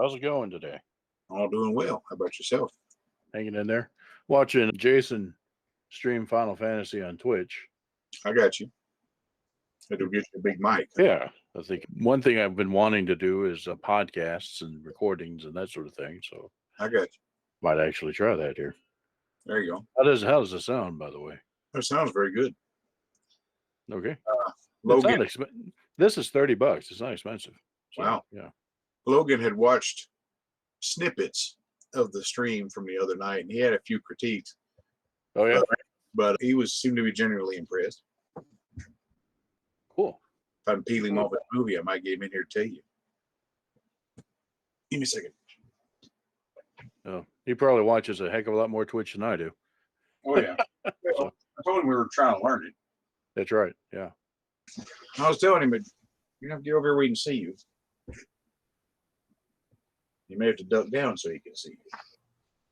How's it going today? All doing well. How about yourself? Hanging in there? Watching Jason stream Final Fantasy on Twitch. I got you. It'll get you a big mic. Yeah. I think one thing I've been wanting to do is podcasts and recordings and that sort of thing. So I got you. might actually try that here. There you go. How does it sound, by the way? That sounds very good. Okay. Logan. This is $30. It's not expensive. So, wow. Yeah. Logan had watched snippets of the stream from the other night, and he had a few critiques. Oh, yeah? But he seemed to be genuinely impressed. Cool. If I'm peeling him off a movie, I might get him in here to tell you. Give me a second. Oh, he probably watches a heck of a lot more Twitch than I do. Oh, yeah. Well, I told him we were trying to learn it. That's right. Yeah. I was telling him, but you have to get over here where he can see you. You may have to duck down so he can see you.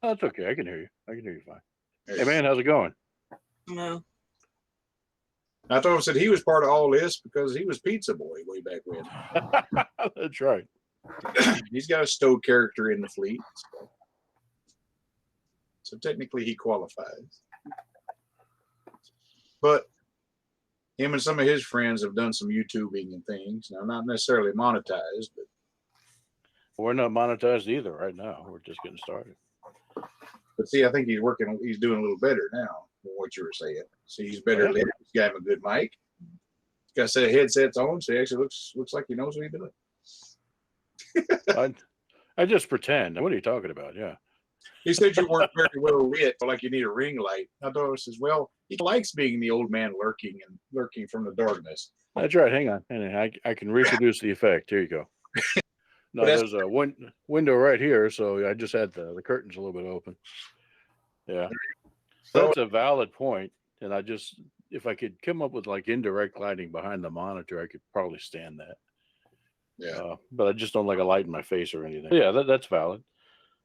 Oh, that's okay. I can hear you. I can hear you fine. Hey, man, how's it going? No. I told him, said he was part of all this because he was Pizza Boy way back when. That's right. He's got a Stowe character in the fleet. So technically he qualifies. But him and some of his friends have done some YouTubing and things. Now, not necessarily monetized, but we're not monetized either right now. We're just getting started. But see, I think he's doing a little better now than what you were saying. See, he's better lit. He's got him a good mic. He's got a set of headsets on, so he actually looks like he knows what he's doing. I just pretend. What are you talking about? Yeah. He said you weren't very well lit, like you need a ring light. I thought it says, well, he likes being the old man lurking from the darkness. That's right. Hang on. I can reproduce the effect. Here you go. No, there's a window right here, so I just had the curtains a little bit open. Yeah. That's a valid point. And if I could come up with like indirect lighting behind the monitor, I could probably stand that. Yeah. But I just don't like a light in my face or anything. Yeah, that's valid.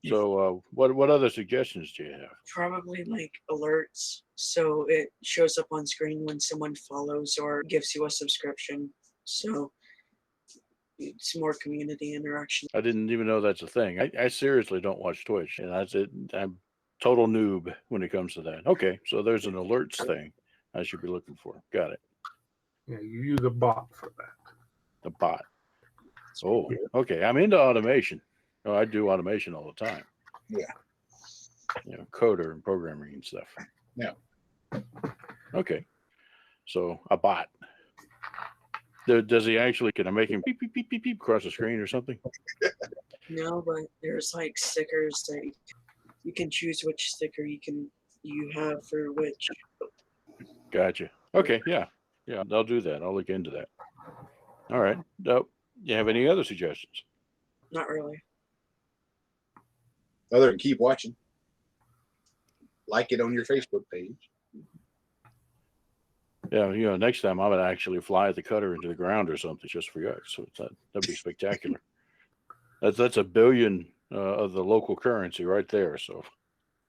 So what other suggestions do you have? Probably like alerts, so it shows up on screen when someone follows or gives you a subscription. So it's more community interaction. I didn't even know that's a thing. I seriously don't watch Twitch, and that's it. I'm total noob when it comes to that. Okay, so there's an alerts thing I should be looking for. Got it. Yeah, you use a bot for that. The bot. Oh, okay. I'm into automation. Oh, I do automation all the time. Yeah. Coder and programming and stuff. Yeah. Okay. So a bot. Does he actually, can I make him beep, beep, beep, beep, beep across the screen or something? No, but there's like stickers that you can choose which sticker you have for which. Gotcha. Okay. Yeah. Yeah. I'll do that. I'll look into that. All right. You have any other suggestions? Not really. Other than keep watching. Like it on your Facebook page. Yeah, next time I would actually fly the cutter into the ground or something just for you. So that'd be spectacular. That's $1 billion of the local currency right there. So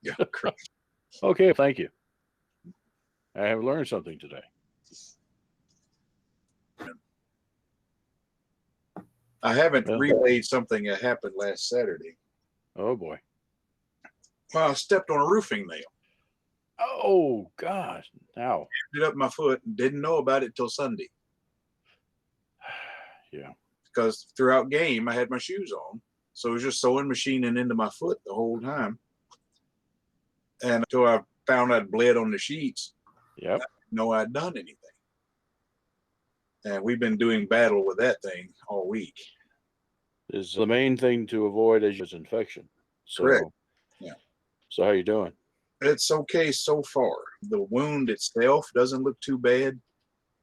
yeah. Okay, thank you. I have learned something today. I haven't relayed something that happened last Saturday. Oh boy. Well, I stepped on a roofing nail. Oh gosh. How? It up my foot and didn't know about it till Sunday. Yeah. Because throughout game I had my shoes on. So it was just sewing machining into my foot the whole time. And until I found I'd bled on the sheets. Yep. I didn't know I'd done anything. And we've been doing battle with that thing all week. Is the main thing to avoid is infection. So, correct. Yeah. So how you doing? It's okay so far. The wound itself doesn't look too bad,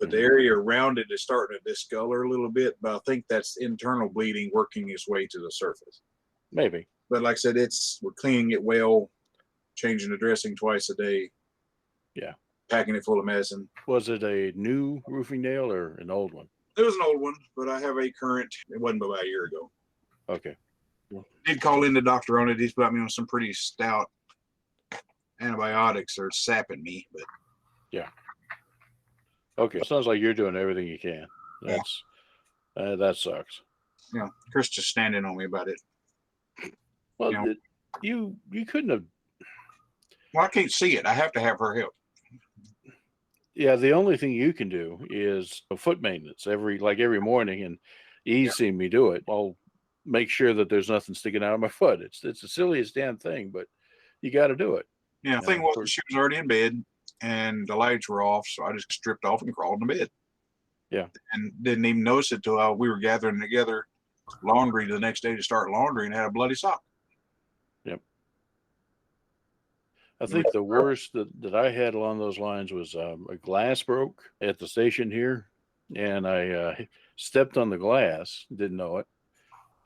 but the area around it is starting to discolor a little bit. But I think that's internal bleeding working its way to the surface. Maybe. But like I said, we're cleaning it well, changing the dressing twice a day. Yeah. Packing it full of medicine. Was it a new roofing nail or an old one? It was an old one, but I have a current. It wasn't about a year ago. Okay. Did call in the doctor on it. He's put me on some pretty stout antibiotics or sapping me, but yeah. Okay. Sounds like you're doing everything you can. That sucks. Yeah. Chris just standing on me about it. Well, You know? you couldn't have. Well, I can't see it. I have to have her help. Yeah, the only thing you can do is foot maintenance every morning, and he's seen me do it. I'll make sure that there's nothing sticking out of my foot. It's the silliest damn thing, but you got to do it. Yeah, the thing was, she was already in bed and the lights were off, so I just stripped off and crawled in bed. Yeah. And didn't even notice it till we were gathering together laundry the next day to start laundry and had a bloody sock. Yep. I think the worst that I had along those lines was a glass broke at the station here, and I stepped on the glass, didn't know it,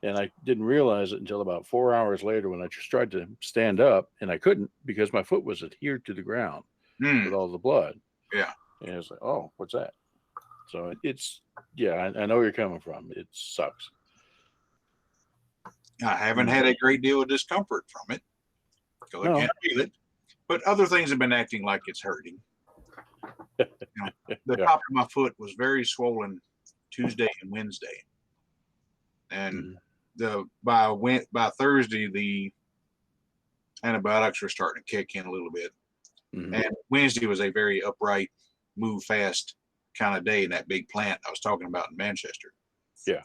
and I didn't realize it until about 4 hours later when I just tried to stand up, and I couldn't because my foot was adhered to the ground with all the blood. Yeah. And it's like, oh, what's that? So it's, yeah, I know where you're coming from. It sucks. I haven't had a great deal of discomfort from it because I can't feel it. But other things have been acting like it's hurting. You know, the top of my foot was very swollen Tuesday and Wednesday, and by Thursday the antibiotics were starting to kick in a little bit. And Wednesday was a very upright, move fast kind of day in that big plant I was talking about in Manchester. Yeah.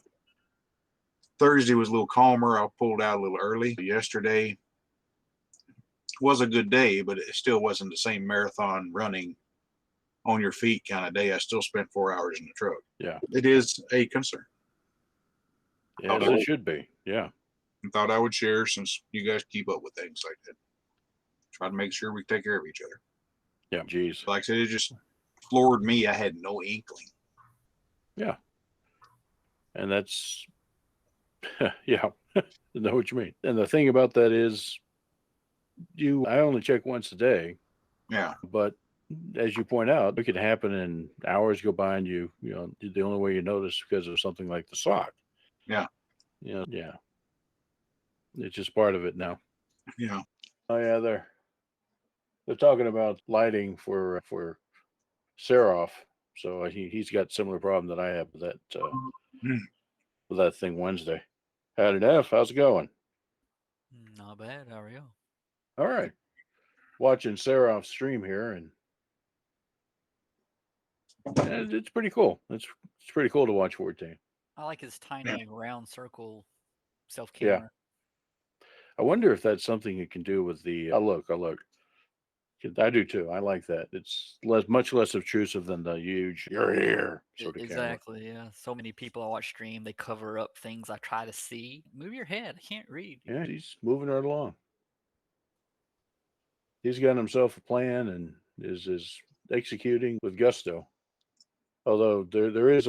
Thursday was a little calmer. I pulled out a little early. Yesterday was a good day, but it still wasn't the same marathon running on your feet kind of day. I still spent 4 hours in the truck. Yeah. It is a concern. Yeah, it should be. Yeah. I thought I would share since you guys keep up with things like that. Try to make sure we take care of each other. Yeah. Geez. Like I said, it just floored me. I had no inkling. Yeah. And that's, yeah, I know what you mean. And the thing about that is I only check once a day. Yeah. But as you point out, it could happen and hours go by and you know, the only way you notice because of something like the sock. Yeah. Yeah. Yeah. It's just part of it now. Yeah. Oh yeah, they're talking about lighting for Seraph. So he's got similar problem that I have with that thing Wednesday. Howdy Neff, how's it going? Not bad. How are you? All right. Watching Seraph's stream here, and it's pretty cool. It's pretty cool to watch 14. I like his tiny round circle self Yeah. camera. I wonder if that's something you can do with the. I'll look. I do too. I like that. It's much less obtrusive than the huge "you're here" sort of camera. Exactly. Yeah. So many people I watch stream, they cover up things I try to see. Move your head. I can't read. Yeah, he's moving right along. He's got himself a plan and is executing with gusto. Although there is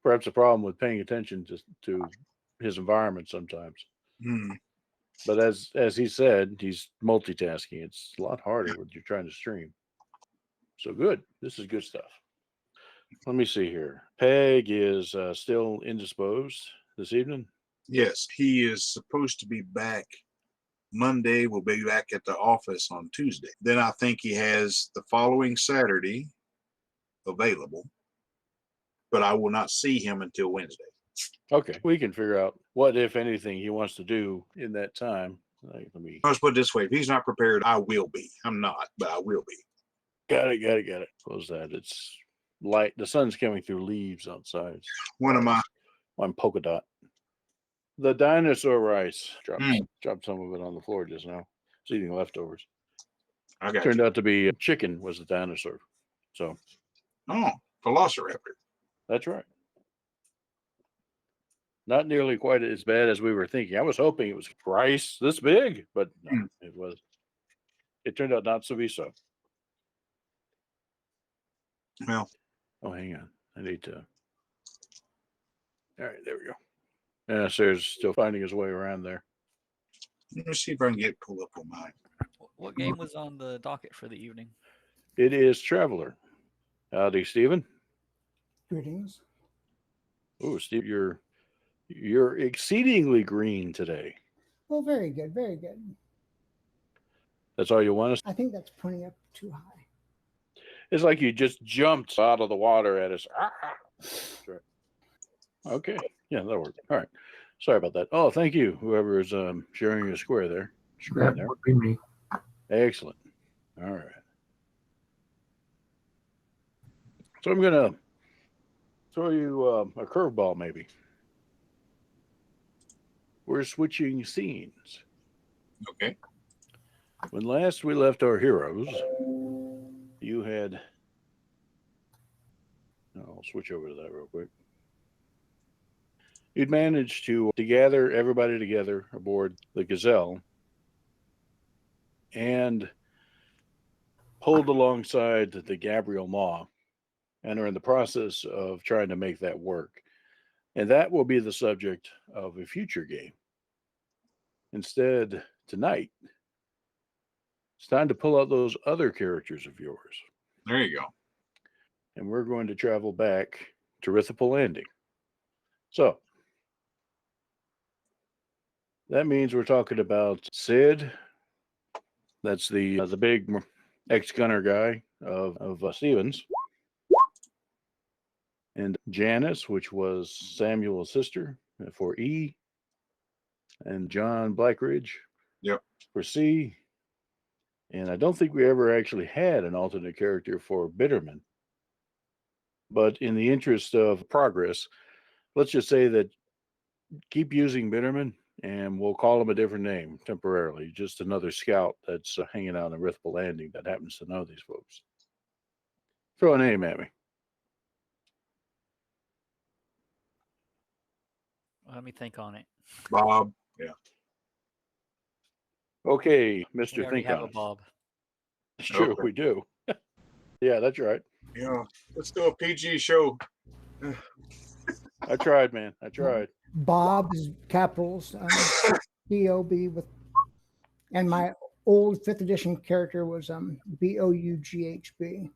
perhaps a problem with paying attention to his environment sometimes. But as he said, he's multitasking. It's a lot harder when you're trying to stream. So good. This is good stuff. Let me see here. Peg is still indisposed this evening. Yes, he is supposed to be back Monday. We'll be back at the office on Tuesday. Then I think he has the following Saturday available, but I will not see him until Wednesday. Okay, we can figure out what, if anything, he wants to do in that time. Let me. Let's put it this way: if he's not prepared, I will be. I'm not, but I will be. Got it. Close that. It's light. The sun's coming through leaves outside. One of my. I'm polka dot. The dinosaur rice. Dropped some of it on the floor just now. It's eating leftovers. Turned out to be chicken was the dinosaur. So. Oh, Velociraptor. That's right. Not nearly quite as bad as we were thinking. I was hoping it was rice this big, but no, it was. It turned out not to be so. Well. Oh, hang on. I need to. All right, there we go. Yeah, Sarah's still finding his way around there. Let me see if I can pull up on mine. What game was on the docket for the evening? It is Traveler. Howdy, Stephen. Greetings. Oh, Steve, you're exceedingly green today. Well, very good, very good. That's all you want us? I think that's putting up too high. It's like you just jumped out of the water at us. Sure. Okay. Yeah, that'll work. All right. Sorry about that. Oh, thank you, whoever is sharing your square there. Screen That there. would be me. Excellent. All right. So I'm gonna throw you a curveball, maybe. We're switching scenes. Okay. When last we left our heroes, you had. I'll switch over to that real quick. You'd managed to gather everybody together aboard the Gazelle and pulled alongside the Gabriel Maw and are in the process of trying to make that work. And that will be the subject of a future game. Instead, tonight, it's time to pull out those other characters of yours. There you go. And we're going to travel back to Rithipal Landing. So, that means we're talking about Sid. That's the big ex-gunner guy of Stevens. And Janice, which was Samuel's sister for E. And John Blackridge. Yep. For C. And I don't think we ever actually had an alternate character for Bitterman. But in the interest of progress, let's just say that keep using Bitterman and we'll call him a different name temporarily. Just another scout that's hanging out in Rithipal Landing that happens to know these folks. Throw a name at me. Let me think on it. Bob. Yeah. Okay, We Mr. already Think have on a it. Bob. It's true, Okay. we do. Yeah, that's right. Yeah. Let's do a PG show. I tried, man. I tried. Bob is capitals, B-O-B with, and my old 5th edition character was B-O-U-G-H-B,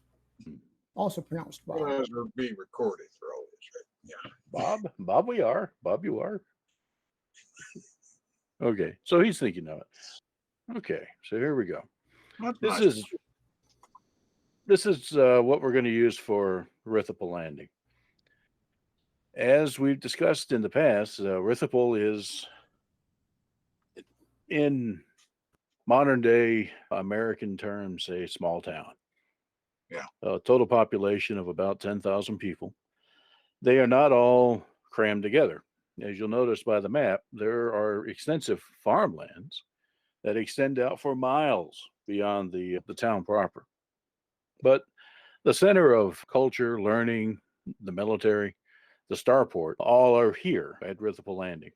also pronounced Bob. Otherwise, we're being recorded for all this, right? Yeah. Bob, we are. Bob, you are. Okay, so he's thinking of it. Okay, so here we go. That's This nice. is what we're going to use for Rithipal Landing. As we've discussed in the past, Rithipal is in modern day American terms a small town. Yeah. A total population of about 10,000 people. They are not all crammed together. As you'll notice by the map, there are extensive farmlands that extend out for miles beyond the town proper. But the center of culture, learning, the military, the starport, all are here at Rithipal Landing.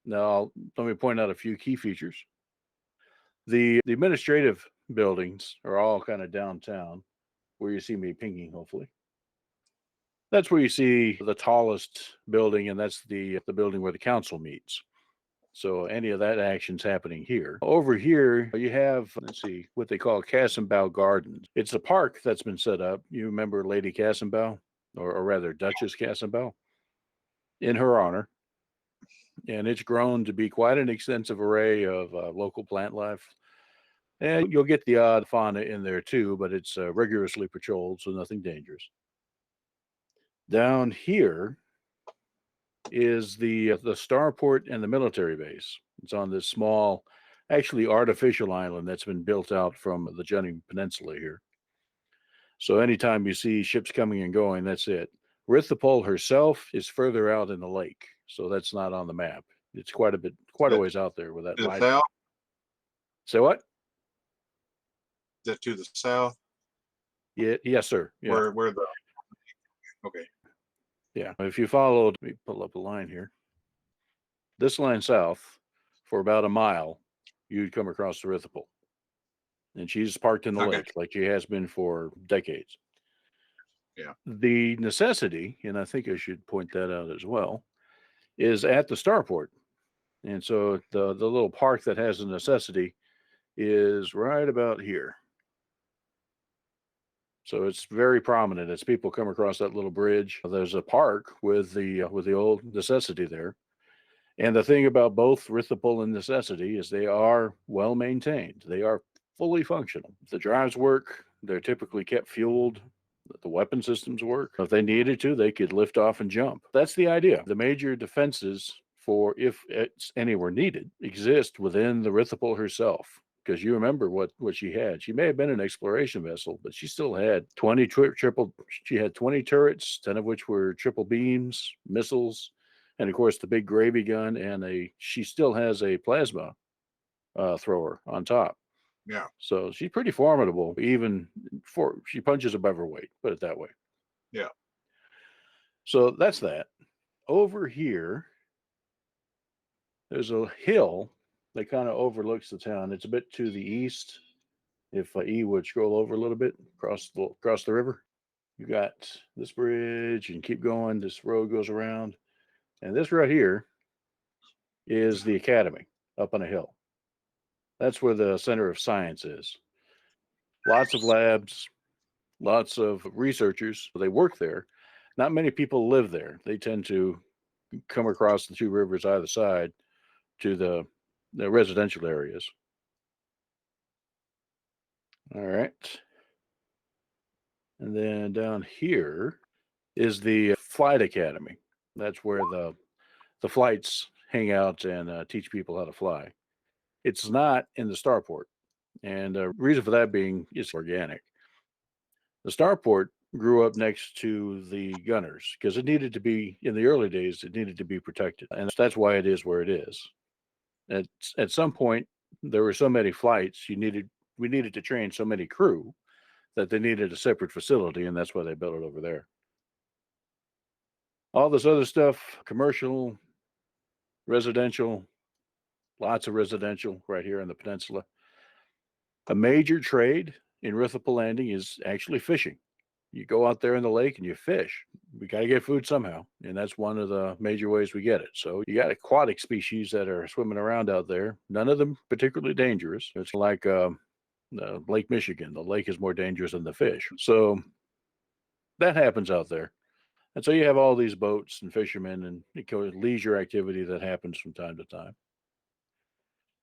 Now, let me point out a few key features. The administrative buildings are all kind of downtown, where you see me pinging, hopefully. That's where you see the tallest building, and that's the building where the council meets. So any of that action's happening here. Over here, you have, let's see, what they call Cassenbaugh Gardens. It's a park that's been set up. You remember Lady Cassenbaugh, or rather Duchess Cassenbaugh, in her honor. And it's grown to be quite an extensive array of local plant life. And you'll get the odd fauna in there too, but it's rigorously patrolled, so nothing dangerous. Down here is the starport and the military base. It's on this small, actually artificial island that's been built out from the Jennings Peninsula here. So anytime you see ships coming and going, that's it. Rithipal herself is further out in the lake, so that's not on the map. It's quite a ways out there with that To the light. south? Say what? Is that to the south? Yeah, yes, sir. Yeah. Where the okay. Yeah, if you followed, let me pull up a line here. This line south, for about a mile, you'd come across the Rithipal. And she's parked in the Okay. lake like she has been for decades. Yeah. The necessity, and I think I should point that out as well, is at the starport. And so the little park that has the necessity is right about here. So it's very prominent as people come across that little bridge. There's a park with the old necessity there. And the thing about both Rithipal and Necessity is they are well maintained. They are fully functional. The drives work. They're typically kept fueled. The weapon systems work. If they needed to, they could lift off and jump. That's the idea. The major defenses for if it's anywhere needed, exist within the Rithipel herself. Because you remember what she had. She may have been an exploration vessel, but she still had 20 She had 20 turrets, 10 of which were triple beams, missiles, and of course the big gravy gun. And she still has a plasma thrower on top. Yeah. So she's pretty formidable. Even she punches above her weight. Put it that way. Yeah. So that's that. Over here, there's a hill that kind of overlooks the town. It's a bit to the east. If E would scroll over a little bit across the river, you got this bridge and keep going. This road goes around, and this right here is the academy up on a hill. That's where the center of science is. Lots of labs, lots of researchers. They work there. Not many people live there. They tend to come across the two rivers either side to the residential areas. All right. And then down here is the Flight Academy. That's where the flights hang out and teach people how to fly. It's not in the starport. And the reason for that being it's organic. The starport grew up next to the gunners because it needed to be, in the early days, it needed to be protected. And that's why it is where it is. At some point, there were so many flights, we needed to train so many crew that they needed a separate facility, and that's why they built it over there. All this other stuff, commercial, residential, lots of residential right here in the peninsula. A major trade in Rithipel Landing is actually fishing. You go out there in the lake and you fish. We got to get food somehow, and that's one of the major ways we get it. So you got aquatic species that are swimming around out there. None of them particularly dangerous. It's like Lake Michigan. The lake is more dangerous than the fish. So that happens out there. And so you have all these boats and fishermen and leisure activity that happens from time to time.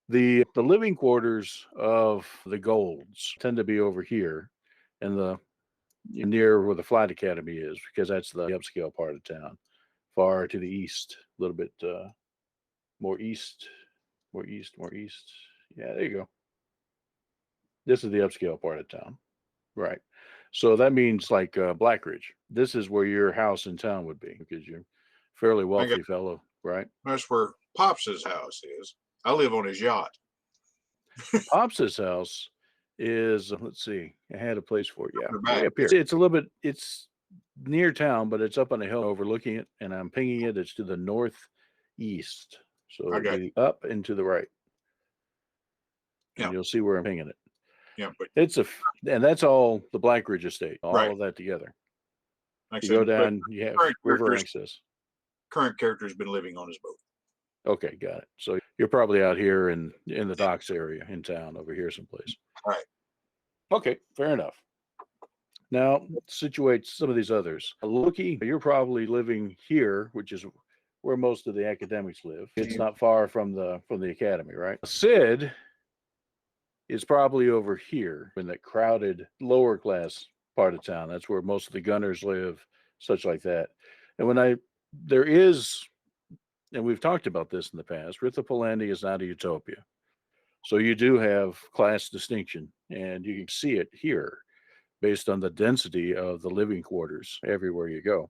The living quarters of the Golds tend to be over here in near where the Flight Academy is, because that's the upscale part of town. Far to the east, a little bit more east. Yeah, there you go. This is the upscale part of town. Right. So that means like Blackridge. This is where your house in town would be because you're a fairly wealthy fellow, right? That's where Pops's house is. I live on his yacht. Pops's house is, let's see, I had a place for it. Yeah, Back. way up here. It's a little bit, it's near town, but it's up on a hill overlooking it, and I'm pinging it. It's to the northeast. So it'll be up and to the right. And you'll see where I'm pinging it. Yeah, but and that's all the Blackridge estate, all of that together. Like you go down, you have river access. Current character's been living on his boat. Okay, got it. So you're probably out here in the docks area in town, over here someplace. Right. Okay, fair enough. Now, situate some of these others. Loki, you're probably living here, which is where most of the academics live. It's not far from the academy, right? Sid is probably over here in that crowded lower class part of town. That's where most of the gunners live, such like that. And and we've talked about this in the past, Rithipel Landing is not a utopia. So you do have class distinction, and you can see it here based on the density of the living quarters everywhere you go.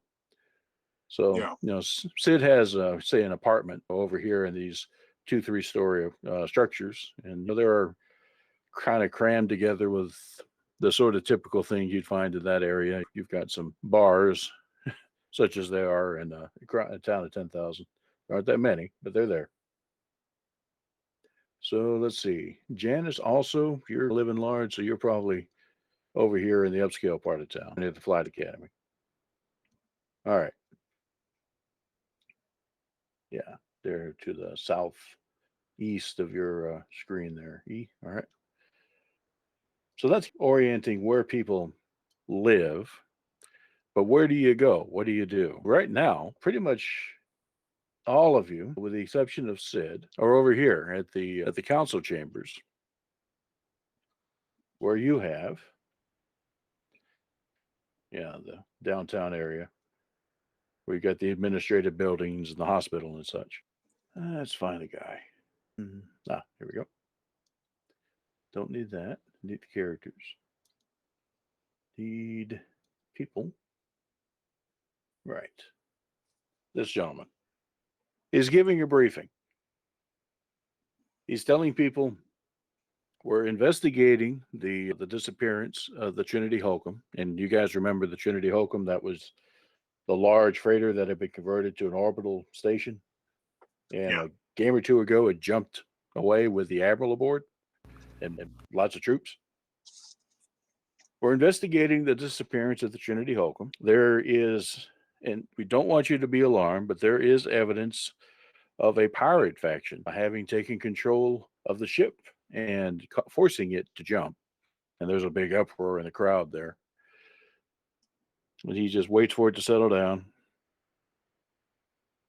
So, Sid has, say, an apartment over here in these 2-3 story structures, and there are kind of crammed together with the sort of typical things you'd find in that area. You've got some bars, such as they are in a town of 10,000. There aren't that many, but they're there. So let's see. Janice, also, you're living large, so you're probably over here in the upscale part of town near the Flight Academy. All right. Yeah, they're to the southeast of your screen there. All right. So that's orienting where people live. But where do you go? What do you do? Right now, pretty much all of you, with the exception of Sid, are over here at the council chambers, where you have, the downtown area, where you got the administrative buildings and the hospital and such. Let's find a guy. Here we go. Don't need that. Need the characters. Need people. Right. This gentleman is giving a briefing. He's telling people we're investigating the disappearance of the Trinity Holcomb. And you guys remember the Trinity Holcomb? That was the large freighter that had been converted to an orbital station. And Yeah. a game or two ago, it jumped away with the Admiral aboard and lots of troops. We're investigating the disappearance of the Trinity Holcomb. There is, and we don't want you to be alarmed, but there is evidence of a pirate faction having taken control of the ship and forcing it to jump. And there's a big uproar in the crowd there. And he just waits for it to settle down.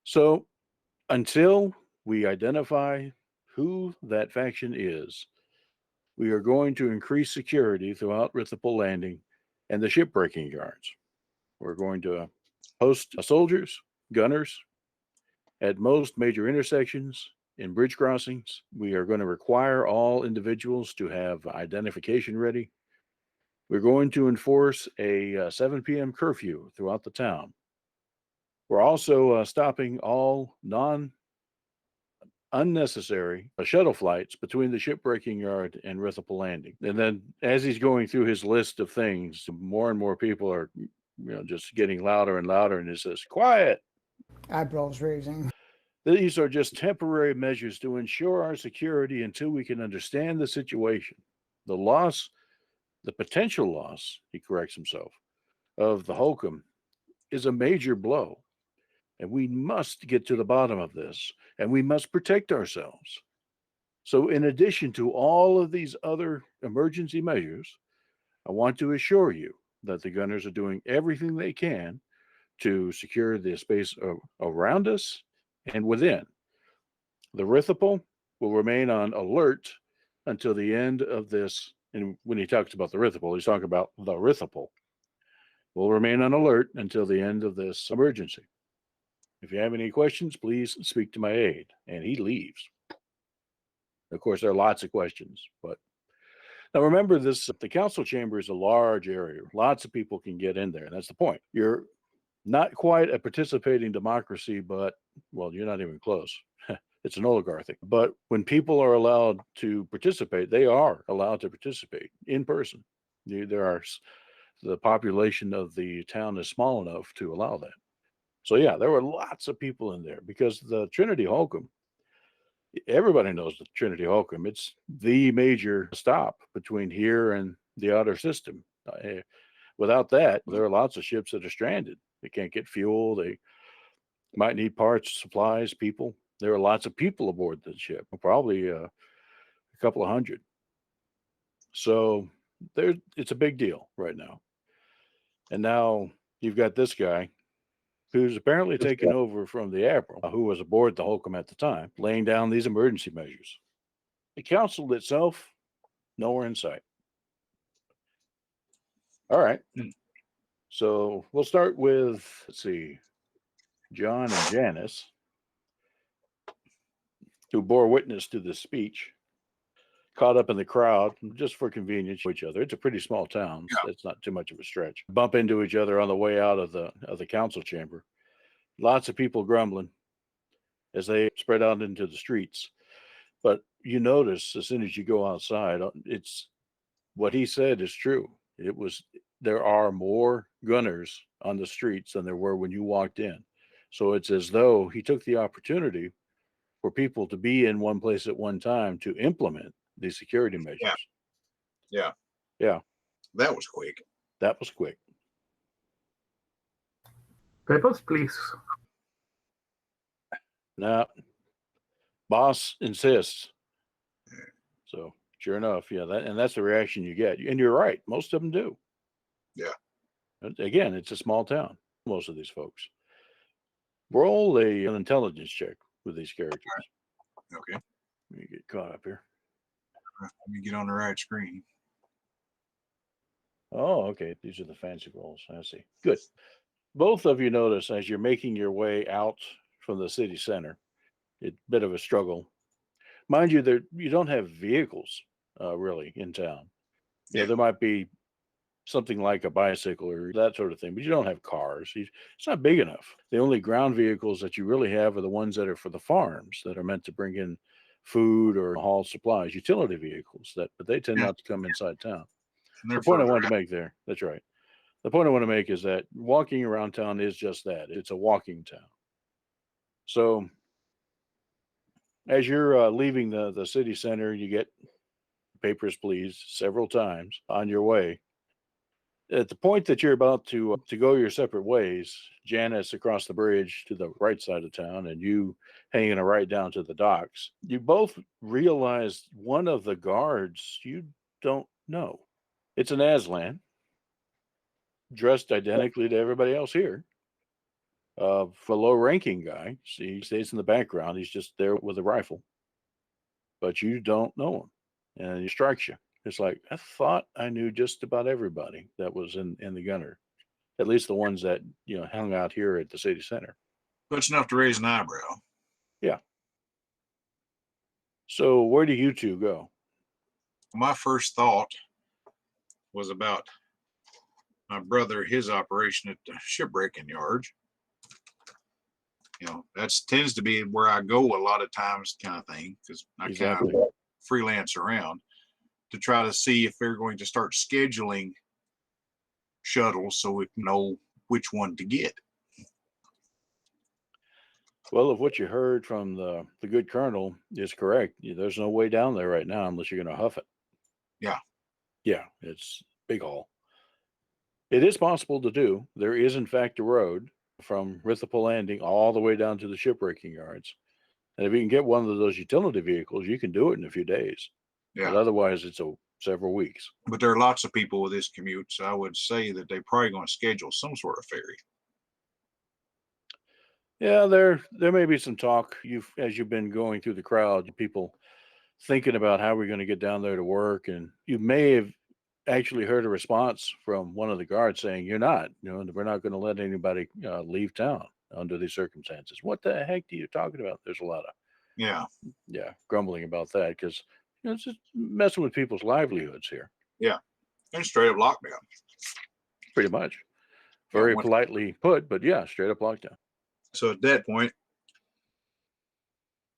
So until we identify who that faction is, we are going to increase security throughout Rithipal Landing and the shipbreaking yards. We're going to post soldiers, gunners at most major intersections, in bridge crossings. We are going to require all individuals to have identification ready. We're going to enforce a 7 p.m. curfew throughout the town. We're also stopping all unnecessary shuttle flights between the shipbreaking yard and Rithipal Landing. And then as he's going through his list of things, more and more people are just getting louder and louder, and it says, quiet. Eyebrows raising. These are just temporary measures to ensure our security until we can understand the situation. The potential loss, he corrects himself, of the Holcomb is a major blow. And we must get to the bottom of this, and we must protect ourselves. So in addition to all of these other emergency measures, I want to assure you that the gunners are doing everything they can to secure the space around us and within. The Rithipal will remain on alert until the end of this. And when he talks about the Rithipal, he's talking about the Rithipal. Will remain on alert until the end of this emergency. If you have any questions, please speak to my aide. And he leaves. Of course, there are lots of questions, but now remember this, the council chamber is a large area. Lots of people can get in there. That's the point. You're not quite a participating democracy, but, well, you're not even close. It's an oligarchy. But when people are allowed to participate, they are allowed to participate in person. The population of the town is small enough to allow that. So yeah, there were lots of people in there because the Trinity Holcomb, everybody knows the Trinity Holcomb. It's the major stop between here and the outer system. Without that, there are lots of ships that are stranded. They can't get fuel. They might need parts, supplies, people. There are lots of people aboard the ship, probably a couple of hundred. So it's a big deal right now. And now you've got this guy who's apparently taken over from the Admiral, who was aboard the Holcomb at the time, laying down these emergency measures. The council itself, nowhere in sight. All right. So we'll start with, let's see, John and Janice, who bore witness to this speech, caught up in the crowd just for convenience to each other. It's a pretty small town. So it's not too much of a stretch. Bump into each other on the way out of the council chamber. Lots of people grumbling as they spread out into the streets. But you notice as soon as you go outside, it's what he said is true. There are more gunners on the streets than there were when you walked in. So it's as though he took the opportunity for people to be in one place at one time to implement these security measures. Yeah. That was quick. That was quick. Papers, please. Now, boss insists. So sure enough, yeah, that's the reaction you get. And you're right. Most of them do. Yeah. Again, it's a small town. Most of these folks. Roll an intelligence check with these characters. Okay. Let me get caught up here. Let me get on the right screen. Oh, okay. These are the fancy rolls. I see. Good. Both of you notice as you're making your way out from the city center, It's a bit of a struggle. Mind you, there you don't have vehicles really in town. You know, Yeah. there might be something like a bicycle or that sort of thing, but you don't have cars. It's not big enough. The only ground vehicles that you really have are the ones that are for the farms that are meant to bring in food or haul supplies, utility vehicles but they tend Yeah. not to come inside town. And they're The point I further wanted to out. make there, that's right. The point I want to make is that walking around town is just that. It's a walking town. So as you're leaving the city center, you get papers, please, several times on your way. At the point that you're about to go your separate ways, Janice across the bridge to the right side of town, and you hanging a right down to the docks, you both realize one of the guards you don't know. It's an Aslan, dressed identically to everybody else here. A low-ranking guy. See, he stays in the background. He's just there with a rifle, but you don't know him, and he strikes you. It's like I thought I knew just about everybody that was in the gunner, at least the ones that hung out here at the city center. But enough to raise an eyebrow. Yeah. So where do you two go? My first thought was about my brother, his operation at the shipbreaking yards. That tends to be where I go a lot of times, kind of thing, because I Exactly. kind of freelance around to try to see if they're going to start scheduling shuttles so we know which one to get. Well, if what you heard from the good colonel is correct, there's no way down there right now unless you're going to huff it. Yeah. Yeah, it's big haul. It is possible to do. There is, in fact, a road from Rithapel Landing all the way down to the shipbreaking yards. And if you can get one of those utility vehicles, you can do it in a few days. Yeah. But otherwise, it's several weeks. But there are lots of people with this commute, so I would say that they're probably going to schedule some sort of ferry. Yeah, there may be some talk. As you've been going through the crowd, people thinking about how we're going to get down there to work, and you may have actually heard a response from one of the guards saying, "You're not. We're not going to let anybody leave town under these circumstances." What the heck are you talking about? There's a lot of Yeah. grumbling about that because it's just messing with people's livelihoods here. Yeah. And straight up lockdown. Pretty much. Very Yeah, politely put, but yeah, straight up lockdown. So at that point,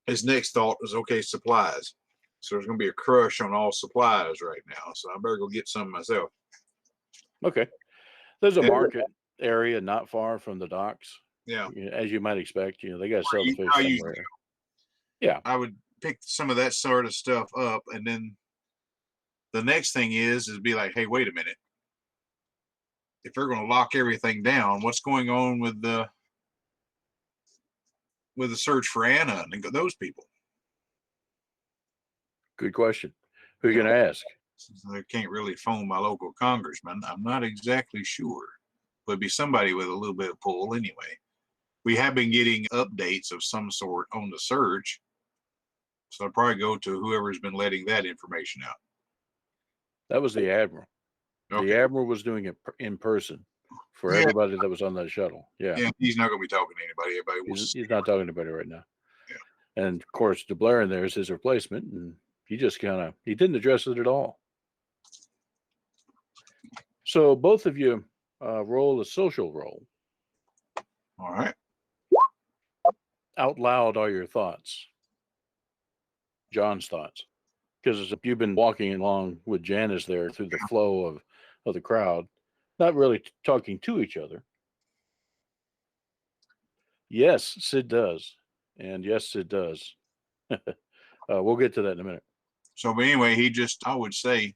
his next thought was, okay, supplies. So there's going to be a crush on all supplies right now. So I better go get some myself. Okay. There's a Yeah. market area not far from the docks. Yeah. As you might expect, they got to sell the you- fish how you- somewhere. I would pick some of that sort of stuff up. And then the next thing is be like, hey, wait a minute. If they're going to lock everything down, what's going on with the search for Anna and those people? Good question. Who are you going to ask? I can't really phone my local congressman. I'm not exactly sure. But it'd be somebody with a little bit of pull anyway. We have been getting updates of some sort on the search. So I'll probably go to whoever's been letting that information out. That was the admiral. Okay. The admiral was doing it in person for Yeah. everybody that was on that shuttle. Yeah. Yeah, he's not going to be talking to anybody. Everybody wants He's not talking to anybody right now. Yeah. And of course, DeBlair in there is his replacement, and he just he didn't address it at all. So both of you roll a social roll. All right. Out loud are your thoughts. John's thoughts. Because if you've been walking along with Janice there through the flow of the crowd, not really talking to each other. Yes, Sid does. And yes, Sid does. We'll get to that in a minute. So, but anyway, I would say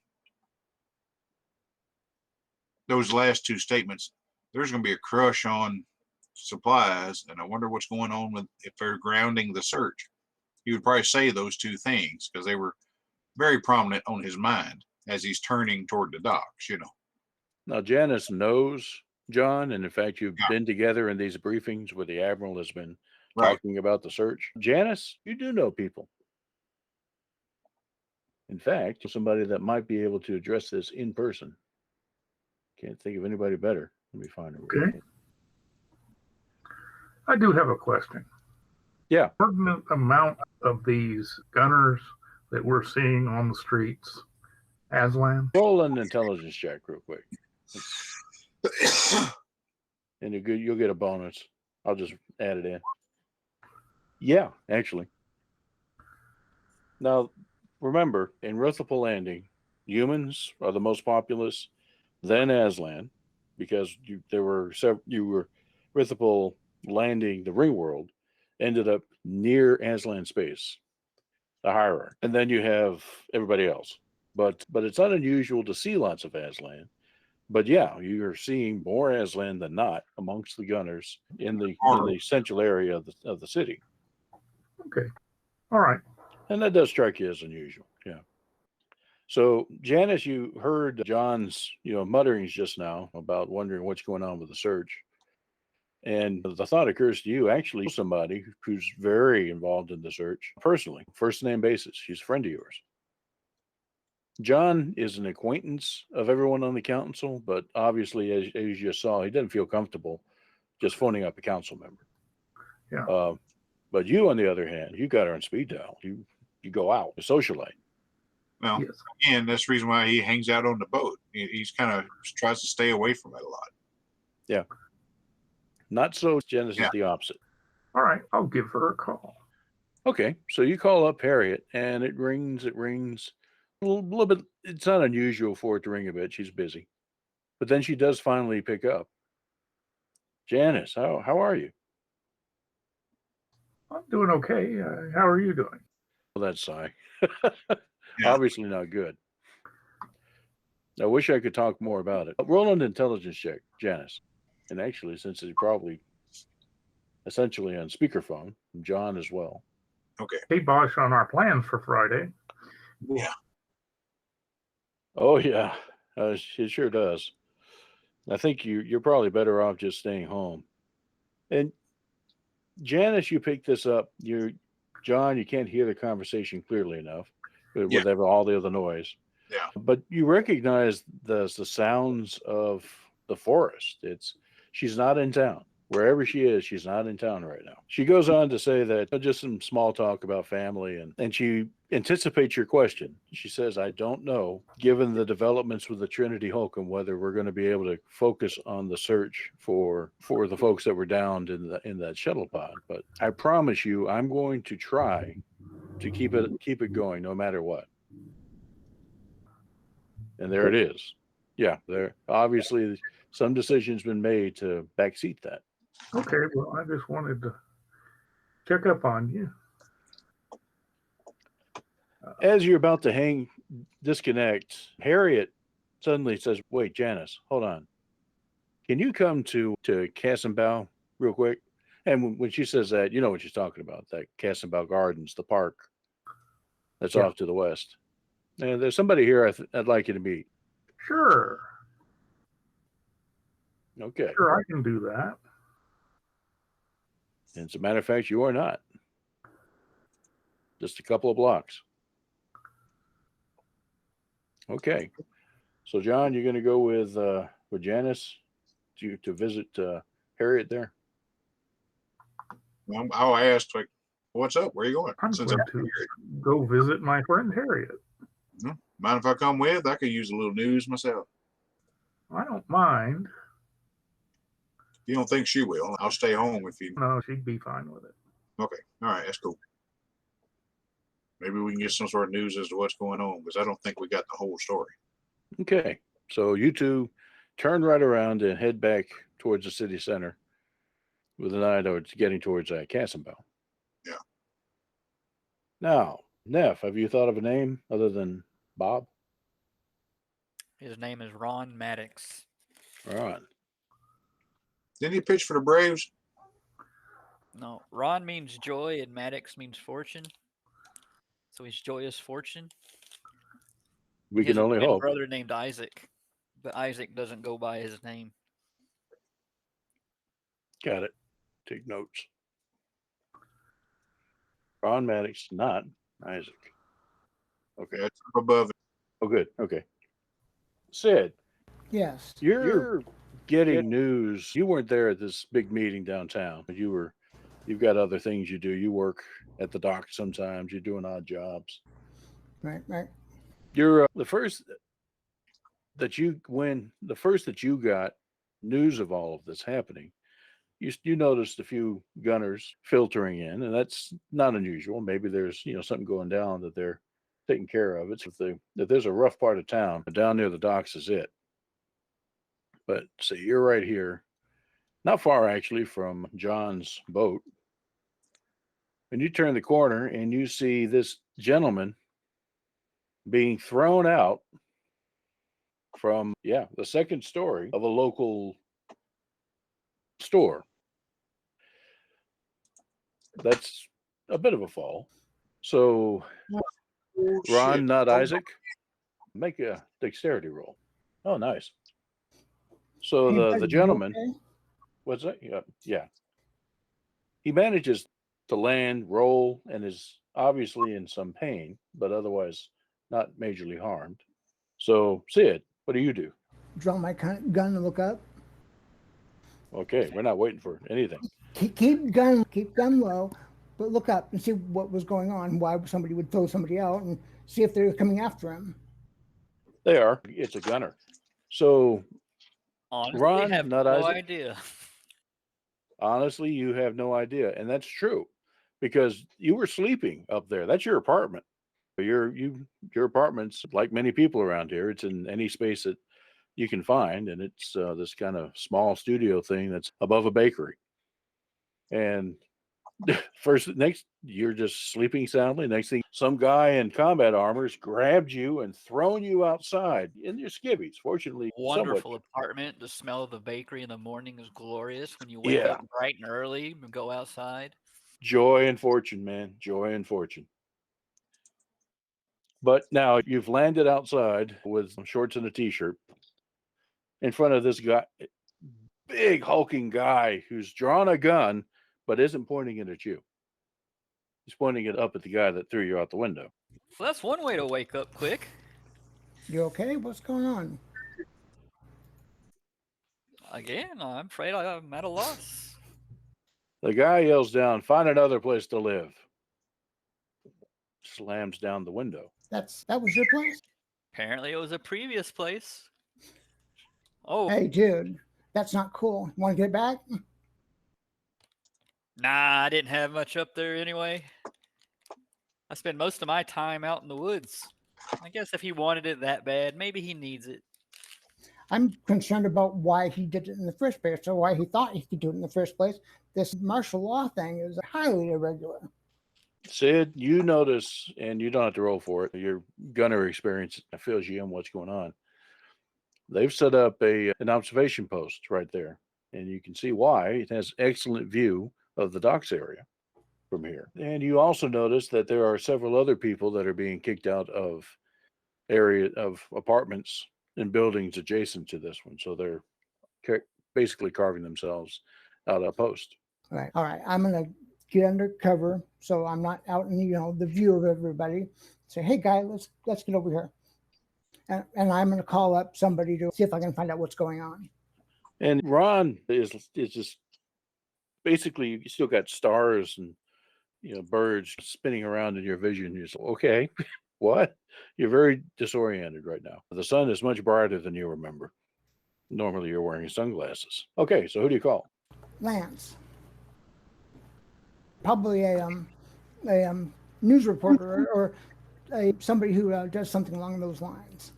those last two statements, there's going to be a crush on supplies. And I wonder what's going on if they're grounding the search. He would probably say those two things because they were very prominent on his mind as he's turning toward the docks, Now, Janice knows John, and in fact, you've Yeah. been together in these briefings where the Admiral has been Right. talking about the search. Janice, you do know people. In fact, somebody that might be able to address this in person. Can't think of anybody better. Let me find her. Okay. I do have a question. Yeah. Inordinate amount of these gunners that we're seeing on the streets. Aslan. Roll an intelligence check real quick. And you'll get a bonus. I'll just add it in. Yeah, actually. Now, remember, in Rithipal Landing, humans are the most populous, then Aslan, because Rithipal Landing, the ring world, ended up near Aslan space, the hierarchy, and then you have everybody else. But it's not unusual to see lots of Aslan. But yeah, you're seeing more Aslan than not amongst the gunners in the central area of the city. Okay. All right. And that does strike you as unusual. Yeah. So Janice, you heard John's, mutterings just now about wondering what's going on with the search. And the thought occurs to you, actually, somebody who's very involved in the search personally, first name basis. She's a friend of yours. John is an acquaintance of everyone on the council, but obviously, as you just saw, he doesn't feel comfortable just phoning up a council member. Yeah. But you, on the other hand, you got her on speed dial. You go out, you socialite. Well, Yes. again, that's the reason why he hangs out on the boat. He's kind of tries to stay away from it a lot. Yeah. Not so. Janice is the opposite. All right. I'll give her a call. Okay, so you call up Harriet, and it rings. A little bit. It's not unusual for it to ring a bit. She's busy, but then she does finally pick up. Janice, how are you? I'm doing okay. How are you doing? Well, that's sigh. Yeah. Obviously not good. I wish I could talk more about it. Roll an intelligence check, Janice. And actually, since it's probably essentially on speakerphone, John as well. Okay. Hey, Bosh, on our plans for Friday. Yeah. Oh yeah, it sure does. I think you're probably better off just staying home. And Janice, you picked this up. John, you can't hear the conversation clearly enough with all the other noise. Yeah. But you recognize the sounds of the forest. She's not in town. Wherever she is, she's not in town right now. She goes on to say that just some small talk about family, and she anticipates your question. She says, I don't know, given the developments with the Trinity Holcomb, whether we're going to be able to focus on the search for the folks that were downed in that shuttle pod. But I promise you, I'm going to try to keep it going no matter what. And there it is. Yeah, there obviously some decision's been made to backseat that. Okay, well, I just wanted to check up on you. As you're about to disconnect, Harriet suddenly says, wait, Janice, hold on. Can you come to Cassenbau real quick? And when she says that, you know what she's talking about, that Cassenbau Gardens, the park that's off to the west. And there's somebody here I'd like you to meet. Sure. Okay. Sure, I can do that. And as a matter of fact, you are not. Just a couple of blocks. Okay. So, John, you're going to go with Janice to visit Harriet there? I'll ask, like, what's up? Where are you going? I'm Since going I'm to here. go visit my friend Harriet. Mind if I come with? I could use a little news myself. I don't mind. You don't think she will? I'll stay home if you. No, she'd be fine with it. Okay. All right. That's cool. Maybe we can get some sort of news as to what's going on, because I don't think we got the whole story. Okay. So you two turn right around and head back towards the city center with an eye towards getting towards Cassenbau. Yeah. Now, Neff, have you thought of a name other than Bob? His name is Ron Maddox. Ron. Didn't he pitch for the Braves? No, Ron means joy and Maddox means fortune. So he's Joyous Fortune. We He has can a only twin hope. brother named Isaac, but Isaac doesn't go by his name. Got it. Take notes. Ron Maddox, not Isaac. Okay. Yeah, it's up above. Oh, good. Okay. Sid, Yes. you're getting news. You weren't there at this big meeting downtown. You were You've got other things you do. You work at the dock sometimes. You're doing odd jobs. Right, right. You're the first that you got news of all of this happening. You noticed a few gunners filtering in, and that's not unusual. Maybe there's something going down that they're taking care of. It's if there's a rough part of town down near the docks is it. But see, you're right here, not far actually from John's boat. And you turn the corner and you see this gentleman being thrown out from the second story of a local store. That's a bit of a fall. So Oh, Ron, shit. not Oh, Isaac, make a dexterity roll. Oh, nice. So Hey, the buddy, you gentleman, okay? what's that? Yeah. He manages to land, roll, and is obviously in some pain, but otherwise not majorly harmed. So Sid, what do you do? Draw my gun and look up. Okay, we're not waiting for anything. Keep gun low, but look up and see what was going on. Why somebody would throw somebody out, and see if they're coming after him. They are. It's a gunner. So Honestly, Ron, have not no Isaac. idea. Honestly, you have no idea, and that's true because you were sleeping up there. That's your apartment. Your apartment's like many people around here. It's in any space that you can find, and it's this kind of small studio thing that's above a bakery. And next, you're just sleeping soundly. Next thing, some guy in combat armor's grabbed you and thrown you outside in your skivvies. Fortunately, Wonderful somewhat. apartment. The smell of the bakery in the morning is glorious when you wake Yeah, up bright and early and go outside. joy and fortune, man. Joy and fortune. But now you've landed outside with some shorts and a t-shirt in front of this guy, big hulking guy who's drawn a gun but isn't pointing it at you. He's pointing it up at the guy that threw you out the window. So that's one way to wake up quick. You okay? What's going on? Again, I'm afraid I'm at a loss. The guy yells down, "Find another place to live." Slams down the window. That was your place? Apparently, it was a previous place. Oh, Hey, dude, that's not cool. Want to get back? nah, I didn't have much up there anyway. I spend most of my time out in the woods. I guess if he wanted it that bad, maybe he needs it. I'm concerned about why he did it in the first place, or why he thought he could do it in the first place. This martial law thing is highly irregular. Sid, you notice, and you don't have to roll for it. Your gunner experience fills you in what's going on. They've set up an observation post right there, and you can see why. It has excellent view of the docks area from here. And you also notice that there are several other people that are being kicked out of area of apartments and buildings adjacent to this one. So they're basically carving themselves out a post. All right. I'm gonna get under cover so I'm not out in the view of everybody. Say, hey guy, let's get over here. And I'm gonna call up somebody to see if I can find out what's going on. And Ron is just basically, you still got stars and birds spinning around in your vision. You're like, okay, what? You're very disoriented right now. The sun is much brighter than you remember. Normally you're wearing sunglasses. Okay, so who do you call? Lance. Probably a news reporter or somebody who does something along those lines.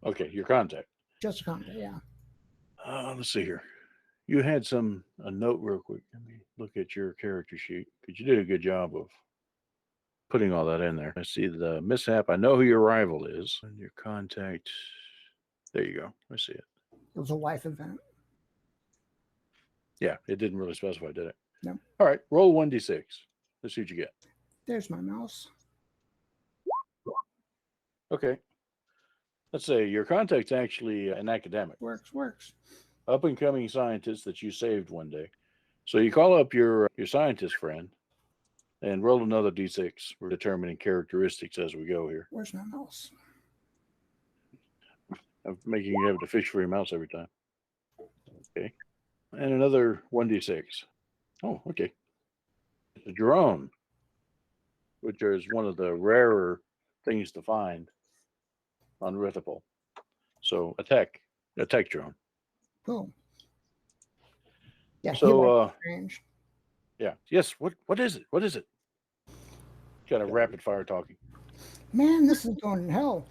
Okay, your contact. Just a contact, yeah. Let's see here. You had a note real quick. Let me look at your character sheet because you did a good job of putting all that in there. I see the mishap. I know who your rival is. And your contact. There you go. I see it. It was a life event. Yeah, it didn't really specify, did it? No. All right, roll 1d6. Let's see what you get. There's my mouse. Okay. Let's say your contact's actually an academic. Works. Up and coming scientist that you saved one day. So you call up your scientist friend and roll another d6. We're determining characteristics as we go here. Where's my mouse? I'm making you have to fish for your mouse every time. Okay. And another 1d6. Oh, okay. a drone, which is one of the rarer things to find on Rithipol. So a tech drone. Cool. Yeah. he So likes range. yeah. Yes. What is it? What is it? Kind of rapid fire talking. Man, this is going to hell.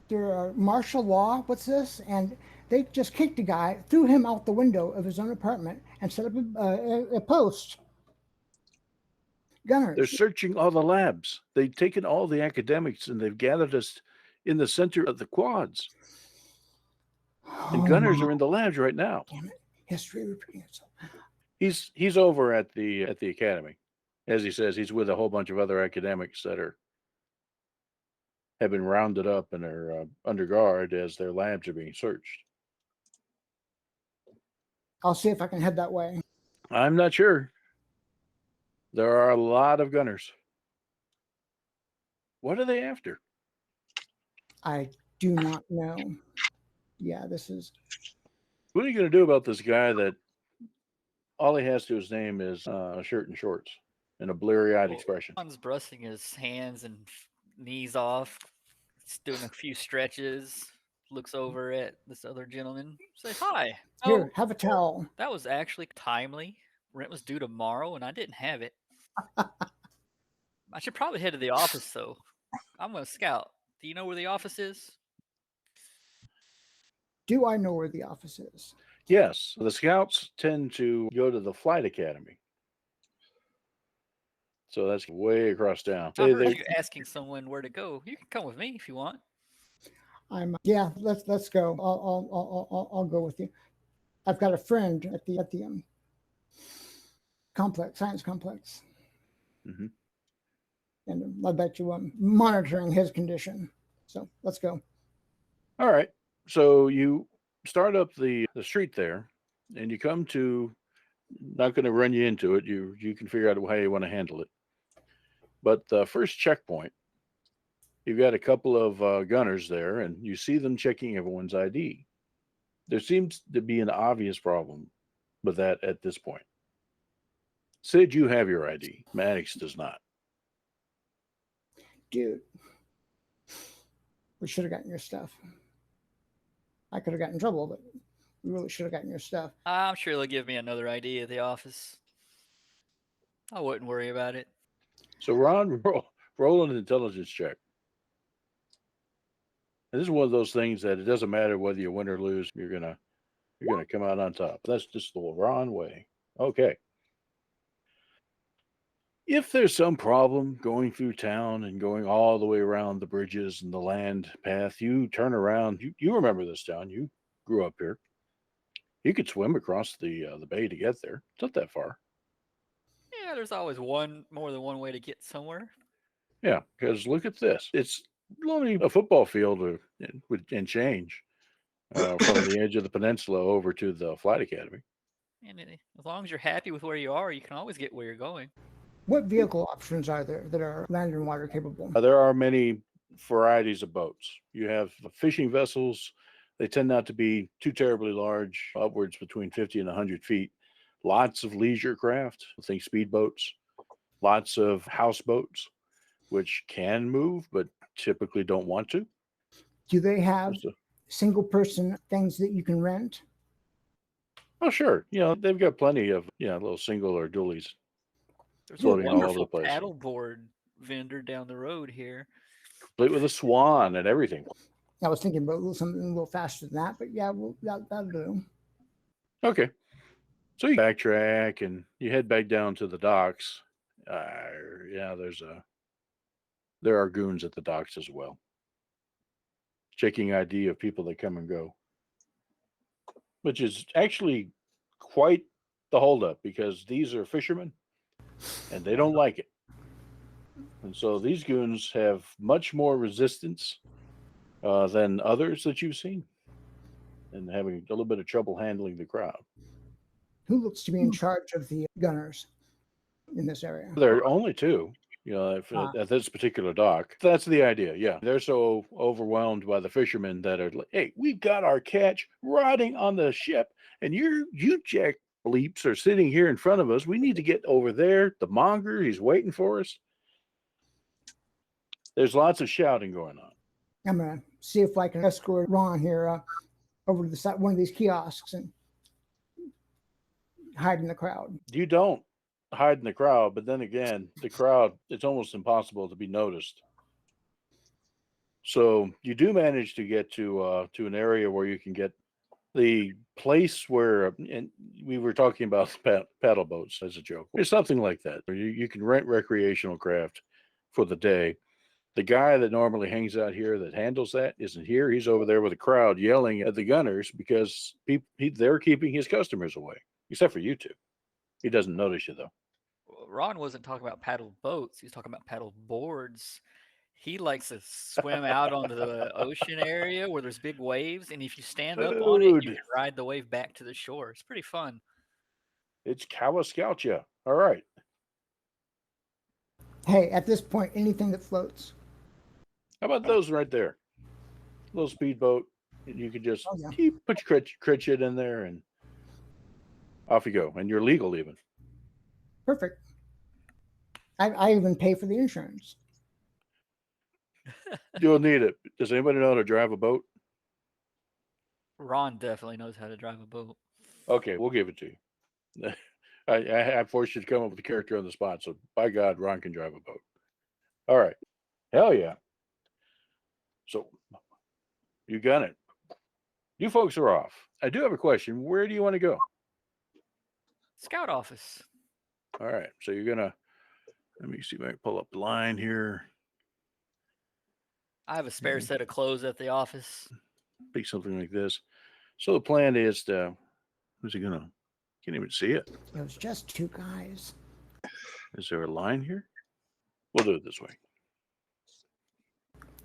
There are martial law. What's this? And they just kicked a guy, threw him out the window of his own apartment, and set up a post. They're Gunners. searching all the labs. They've taken all the academics and they've gathered us in the center of the quads. And gunners are in the labs right now. Damn it. History repeating itself. He's over at the academy. As he says, he's with a whole bunch of other academics that have been rounded up and are under guard as their labs are being searched. I'll see if I can head that way. I'm not sure. There are a lot of gunners. What are they after? I do not know. Yeah, this is. What are you going to do about this guy that all he has to his name is a shirt and shorts and a bleary-eyed expression? Ron's brushing his hands and knees off. He's doing a few stretches. Looks over at this other gentleman. Say hi. Here, have a towel. That was actually timely. Rent was due tomorrow, and I didn't have it. I should probably head to the office, though. I'm a scout. Do you know where the office is? Do I know where the office is? Yes, the scouts tend to go to the flight academy. So that's way across town. I heard you asking someone where to go. You can come with me if you want. Yeah. Let's go. I'll go with you. I've got a friend at the science complex, Mhm. and I bet you I'm monitoring his condition. So let's go. All right. So you start up the street there, and you come to. Not going to run you into it. You can figure out how you want to handle it. But the first checkpoint, you've got a couple of gunners there, and you see them checking everyone's ID. There seems to be an obvious problem with that at this point. Sid, you have your ID. Maddox does not. Dude, we should have gotten your stuff. I could have gotten in trouble, but we really should have gotten your stuff. I'm sure they'll give me another ID at the office. I wouldn't worry about it. So Ron, roll an intelligence check. And this is one of those things that it doesn't matter whether you win or lose. You're gonna come out on top. That's just the Ron way. Okay. If there's some problem going through town and going all the way around the bridges and the land path, you turn around. You remember this town. You grew up here. You could swim across the bay to get there. It's not that far. Yeah, there's always more than one way to get somewhere. Yeah, because look at this. It's only a football field and change from the edge of the peninsula over to the flight academy. And as long as you're happy with where you are, you can always get where you're going. What vehicle options are there that are land and water capable? There are many varieties of boats. You have fishing vessels. They tend not to be too terribly large, upwards between 50 and 100 feet. Lots of leisure craft, think speedboats. Lots of houseboats, which can move, but typically don't want to. Do they have single person things that you can rent? Oh, sure. They've got plenty of, little single or dualies. There's floating a all over wonderful the place. paddleboard vendor down the road here. Complete with a swan and everything. I was thinking about something a little faster than that, but yeah, that'll do. Okay. So you backtrack and you head back down to the docks. There are goons at the docks as well. Checking ID of people that come and go. Which is actually quite the holdup because these are fishermen and they don't like it. And so these goons have much more resistance than others that you've seen and having a little bit of trouble handling the crowd. Who looks to be in charge of the gunners in this area? There are only two, at this particular dock. That's the idea. Yeah. They're so overwhelmed by the fishermen that are like, hey, we've got our catch rotting on the ship and you check bleeps are sitting here in front of us. We need to get over there. The monger, he's waiting for us. There's lots of shouting going on. I'm gonna see if I can escort Ron here over to the side, one of these kiosks, and hide in the crowd. You don't hide in the crowd, but then again, the crowd, it's almost impossible to be noticed. So you do manage to get to an area where you can get the place where, and we were talking about paddle boats as a joke. It's something like that. You can rent recreational craft for the day. The guy that normally hangs out here that handles that isn't here. He's over there with a crowd yelling at the gunners because they're keeping his customers away, except for you two. He doesn't notice you, though. Well, Ron wasn't talking about paddle boats. He was talking about paddle boards. He likes to swim out onto the ocean area where there's big waves, and if you stand up on it, you Dude. can ride the wave back to the shore. It's pretty fun. It's Kawascoucha. All right. Hey, at this point, anything that floats. How about those right there? Little speedboat. And you can just Oh, yeah. put your crit shit in there and off you go. And you're legal even. Perfect. I even pay for the insurance. You'll need it. Does anybody know how to drive a boat? Ron definitely knows how to drive a boat. Okay, we'll give it to you. I forced you to come up with a character on the spot, so by God, Ron can drive a boat. All right. Hell yeah. So you got it. You folks are off. I do have a question. Where do you want to go? Scout office. All right. So you're gonna, let me see if I can pull up the line here. I have a spare set of clothes at the office. Pick something like this. So the plan is to, who's he gonna? Can't even see it. It was just two guys. Is there a line here? We'll do it this way.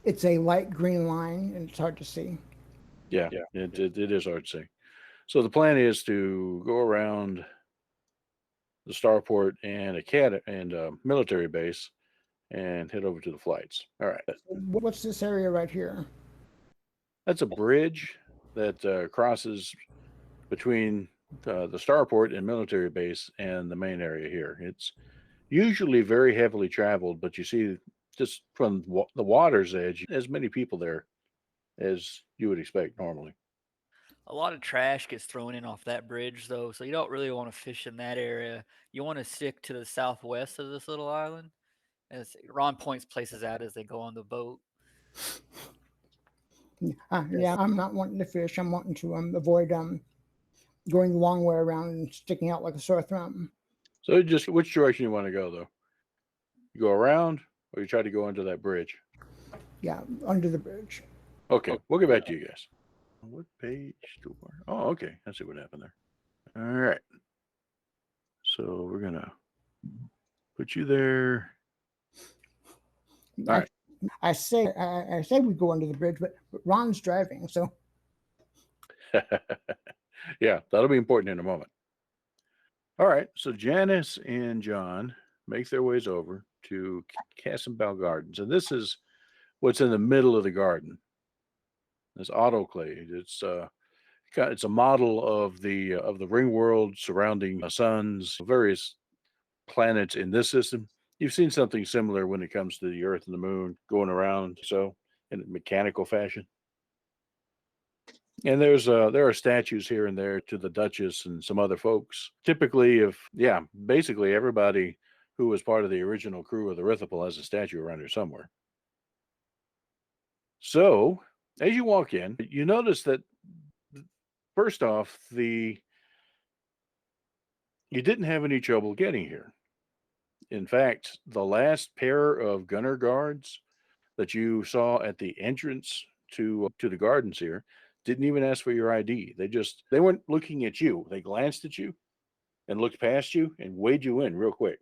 It's a light green line, and it's hard to see. Yeah. It is hard to see. So the plan is to go around the starport and a military base and head over to the flights. All right. What's this area right here? That's a bridge that crosses between the starport and military base and the main area here. It's usually very heavily traveled, but you see just from the water's edge, as many people there as you would expect normally. A lot of trash gets thrown in off that bridge, though, so you don't really want to fish in that area. You want to stick to the southwest of this little island. As Ron points places out as they go on the boat. Yeah, I'm not wanting to fish. I'm wanting to avoid going the long way around and sticking out like a sore thumb. So just which direction you want to go, though? You go around, or you try to go under that bridge? Yeah, under the bridge. Okay, we'll get back to you guys. What page? Oh, okay. I see what happened there. All right. So we're gonna put you there. All right. I say we go under the bridge, but Ron's driving, so Yeah, that'll be important in a moment. All right. So Janice and John make their ways over to Cassenbell Gardens, and this is what's in the middle of the garden. This autoclave. It's a model of the ring world surrounding suns, various planets in this system. You've seen something similar when it comes to the Earth and the Moon going around, so in a mechanical fashion. And there are statues here and there to the Duchess and some other folks. Typically, basically everybody who was part of the original crew of the Rithipal has a statue around here somewhere. So as you walk in, you notice that first off, you didn't have any trouble getting here. In fact, the last pair of gunner guards that you saw at the entrance to the gardens here didn't even ask for your ID. They weren't looking at you. They glanced at you and looked past you and weighed you in real quick.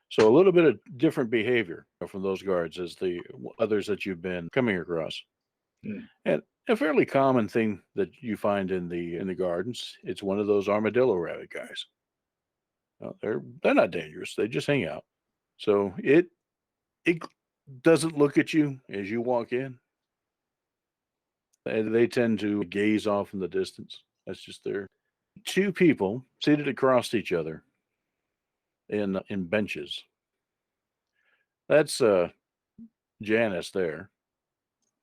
So a little bit of different behavior from those guards as the others that you've been coming across. And a fairly common thing that you find in the gardens, it's one of those armadillo rabbit guys. They're not dangerous. They just hang out. So it doesn't look at you as you walk in. They tend to gaze off in the distance. That's just two people seated across each other in benches. That's Janice there.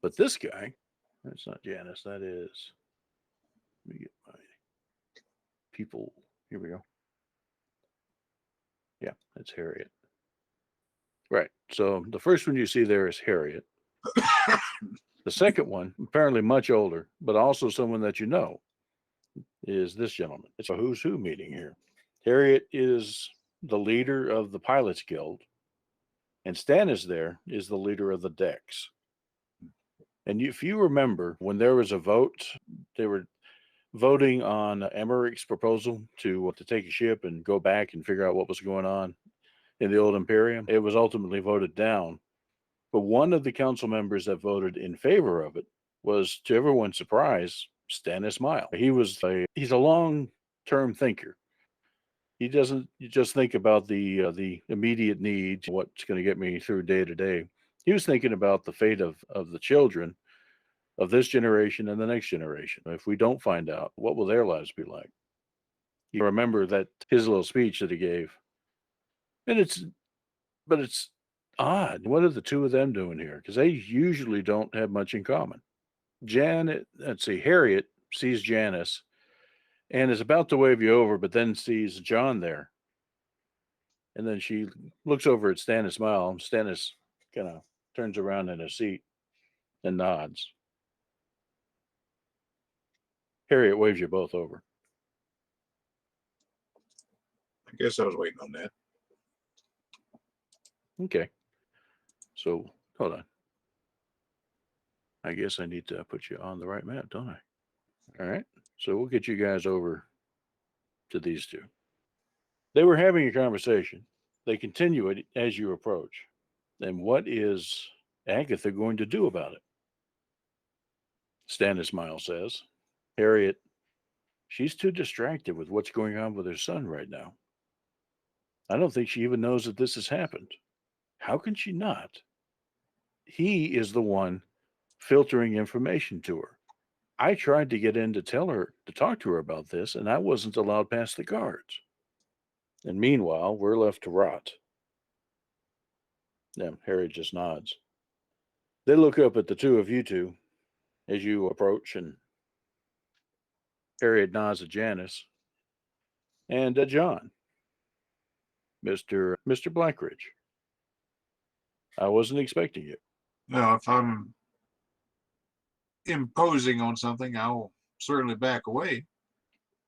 But this guy, that's not Janice. That is, let me get my people. Here we go. Yeah, that's Harriet. Right. So the first one you see there is Harriet. The second one, apparently much older, but also someone that you know, is this gentleman. It's a who's who meeting here. Harriet is the leader of the Pilots Guild, and Stannis there is the leader of the decks. And if you remember, when there was a vote, they were voting on Emmerich's proposal to take a ship and go back and figure out what was going on in the Old Imperium. It was ultimately voted down. But one of the council members that voted in favor of it was, to everyone's surprise, Stannis Mile. He's a long-term thinker. He doesn't just think about the immediate needs, what's going to get me through day to day. He was thinking about the fate of the children of this generation and the next generation. If we don't find out, what will their lives be like? You remember that his little speech that he gave, and it's odd. What are the two of them doing here? Because they usually don't have much in common. Harriet sees Janice and is about to wave you over, but then sees John there. And then she looks over at Stannis Mile. Stannis kind of turns around in his seat and nods. Harriet waves you both over. I guess I was waiting on that. Okay. So hold on. I guess I need to put you on the right map, don't I? All right. So we'll get you guys over to these two. They were having a conversation. They continue it as you approach. And what is Agatha going to do about it? Stannis Mile says, Harriet, she's too distracted with what's going on with her son right now. I don't think she even knows that this has happened. How can she not? He is the one filtering information to her. I tried to get in to talk to her about this, and I wasn't allowed past the guards. And meanwhile, we're left to rot. Then Harry just nods. They look up at the two of you two as you approach, and Harriet nods at Janice and at John. Mr. Blackridge. I wasn't expecting you. Now, if I'm imposing on something, I'll certainly back away.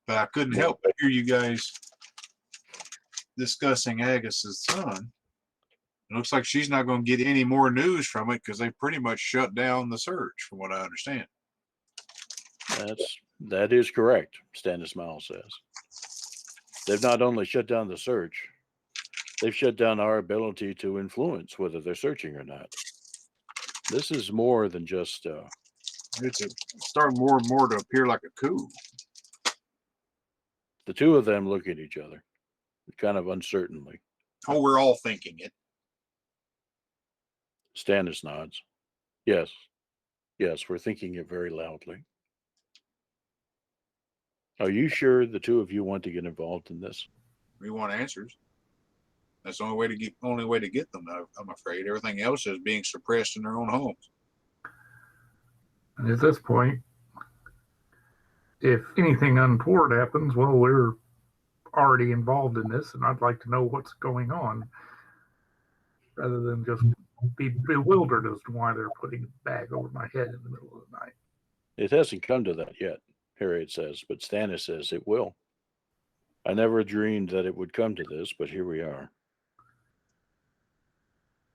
But I couldn't help but hear you guys discussing Agus's son. It looks like she's not going to get any more news from it because they pretty much shut down the search, from what I understand. That is correct, Stannis Mile says. They've not only shut down the search, they've shut down our ability to influence whether they're searching or not. This is more than just It's starting more and more to appear like a coup. the two of them look at each other, kind of uncertainly. Oh, we're all thinking it. Stannis nods. Yes, we're thinking it very loudly. Are you sure the two of you want to get involved in this? We want answers. That's the only way to get them. I'm afraid everything else is being suppressed in their own homes. And at this point, if anything untoward happens, well, we're already involved in this, and I'd like to know what's going on rather than just be bewildered as to why they're putting a bag over my head in the middle of the night. It hasn't come to that yet, Harriet says, but Stannis says it will. I never dreamed that it would come to this, but here we are.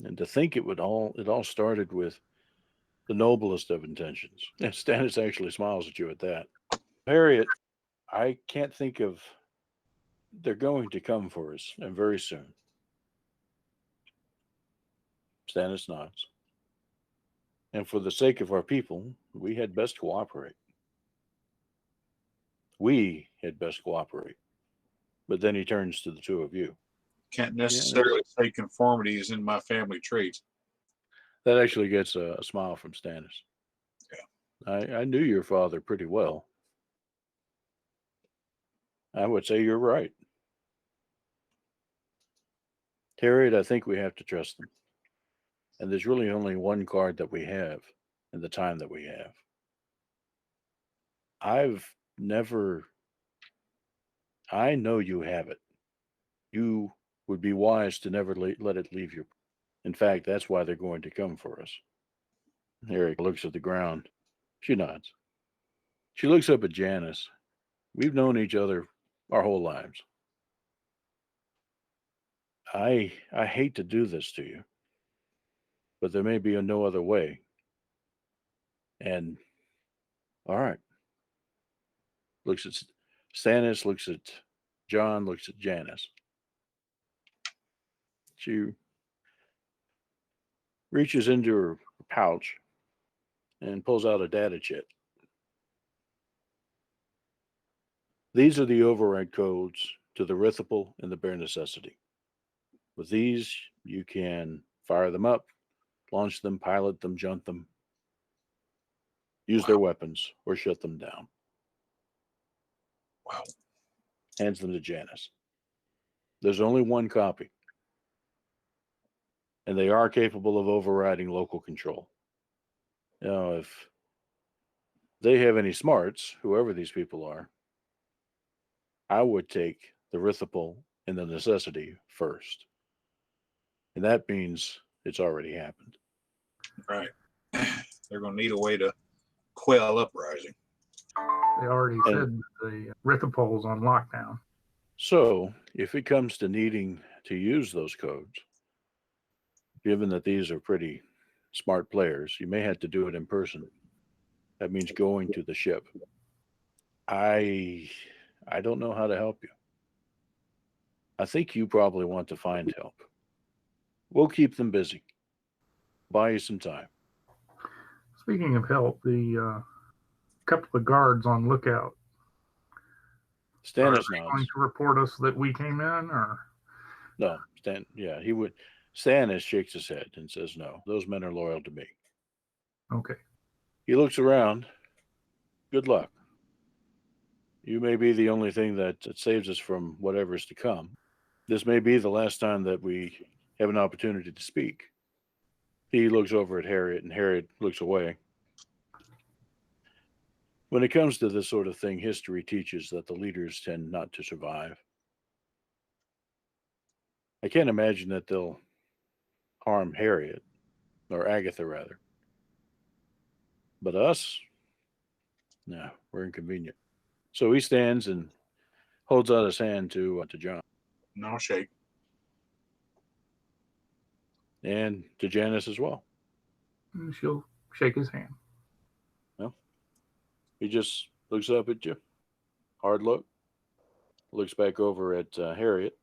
And to think it all started with the noblest of intentions. And Stannis actually smiles at you at that. Harriet, I can't think of, they're going to come for us, and very soon. Stannis nods. And for the sake of our people, we had best cooperate. But then he turns to the two of you. Can't necessarily say conformity is in my family traits. That actually gets a smile from Stannis. Yeah. I knew your father pretty well. I would say you're right. Harriet, I think we have to trust them. And there's really only one card that we have in the time that we have. I've never, I know you have it. You would be wise to never let it leave you. In fact, that's why they're going to come for us. Harriet looks at the ground. She nods. She looks up at Janice. We've known each other our whole lives. I hate to do this to you, but there may be no other way. And all right. Looks at Stannis, looks at John, looks at Janice. She reaches into her pouch and pulls out a data chip. These are the override codes to the Rithipal and the Bare Necessity. With these, you can fire them up, launch them, pilot them, jump them, use their weapons, or shut them down. Wow. Hands them to Janice. There's only one copy. And they are capable of overriding local control. Now, if they have any smarts, whoever these people are, I would take the Rithipal and the Necessity first. And that means it's already happened. Right. They're going to need a way to quell uprising. They already said the Rithipol's on lockdown. So, if it comes to needing to use those codes, given that these are pretty smart players, you may have to do it in person. That means going to the ship. I don't know how to help you. I think you probably want to find help. We'll keep them busy. Buy you some time. Speaking of help, the couple of guards on lookout. Stannis Are they going nods. to report us that we came in, or No, he would. Stannis shakes his head and says, no, those men are loyal to me. okay? He looks around. Good luck. You may be the only thing that saves us from whatever's to come. This may be the last time that we have an opportunity to speak. He looks over at Harriet, and Harriet looks away. When it comes to this sort of thing, history teaches that the leaders tend not to survive. I can't imagine that they'll harm Harriet, or Agatha rather. But us? No, we're inconvenient. So he stands and holds out his hand to John. No shake. And to Janice as well. And she'll shake his hand. He just looks up at you. Hard look. Looks back over at Harriet.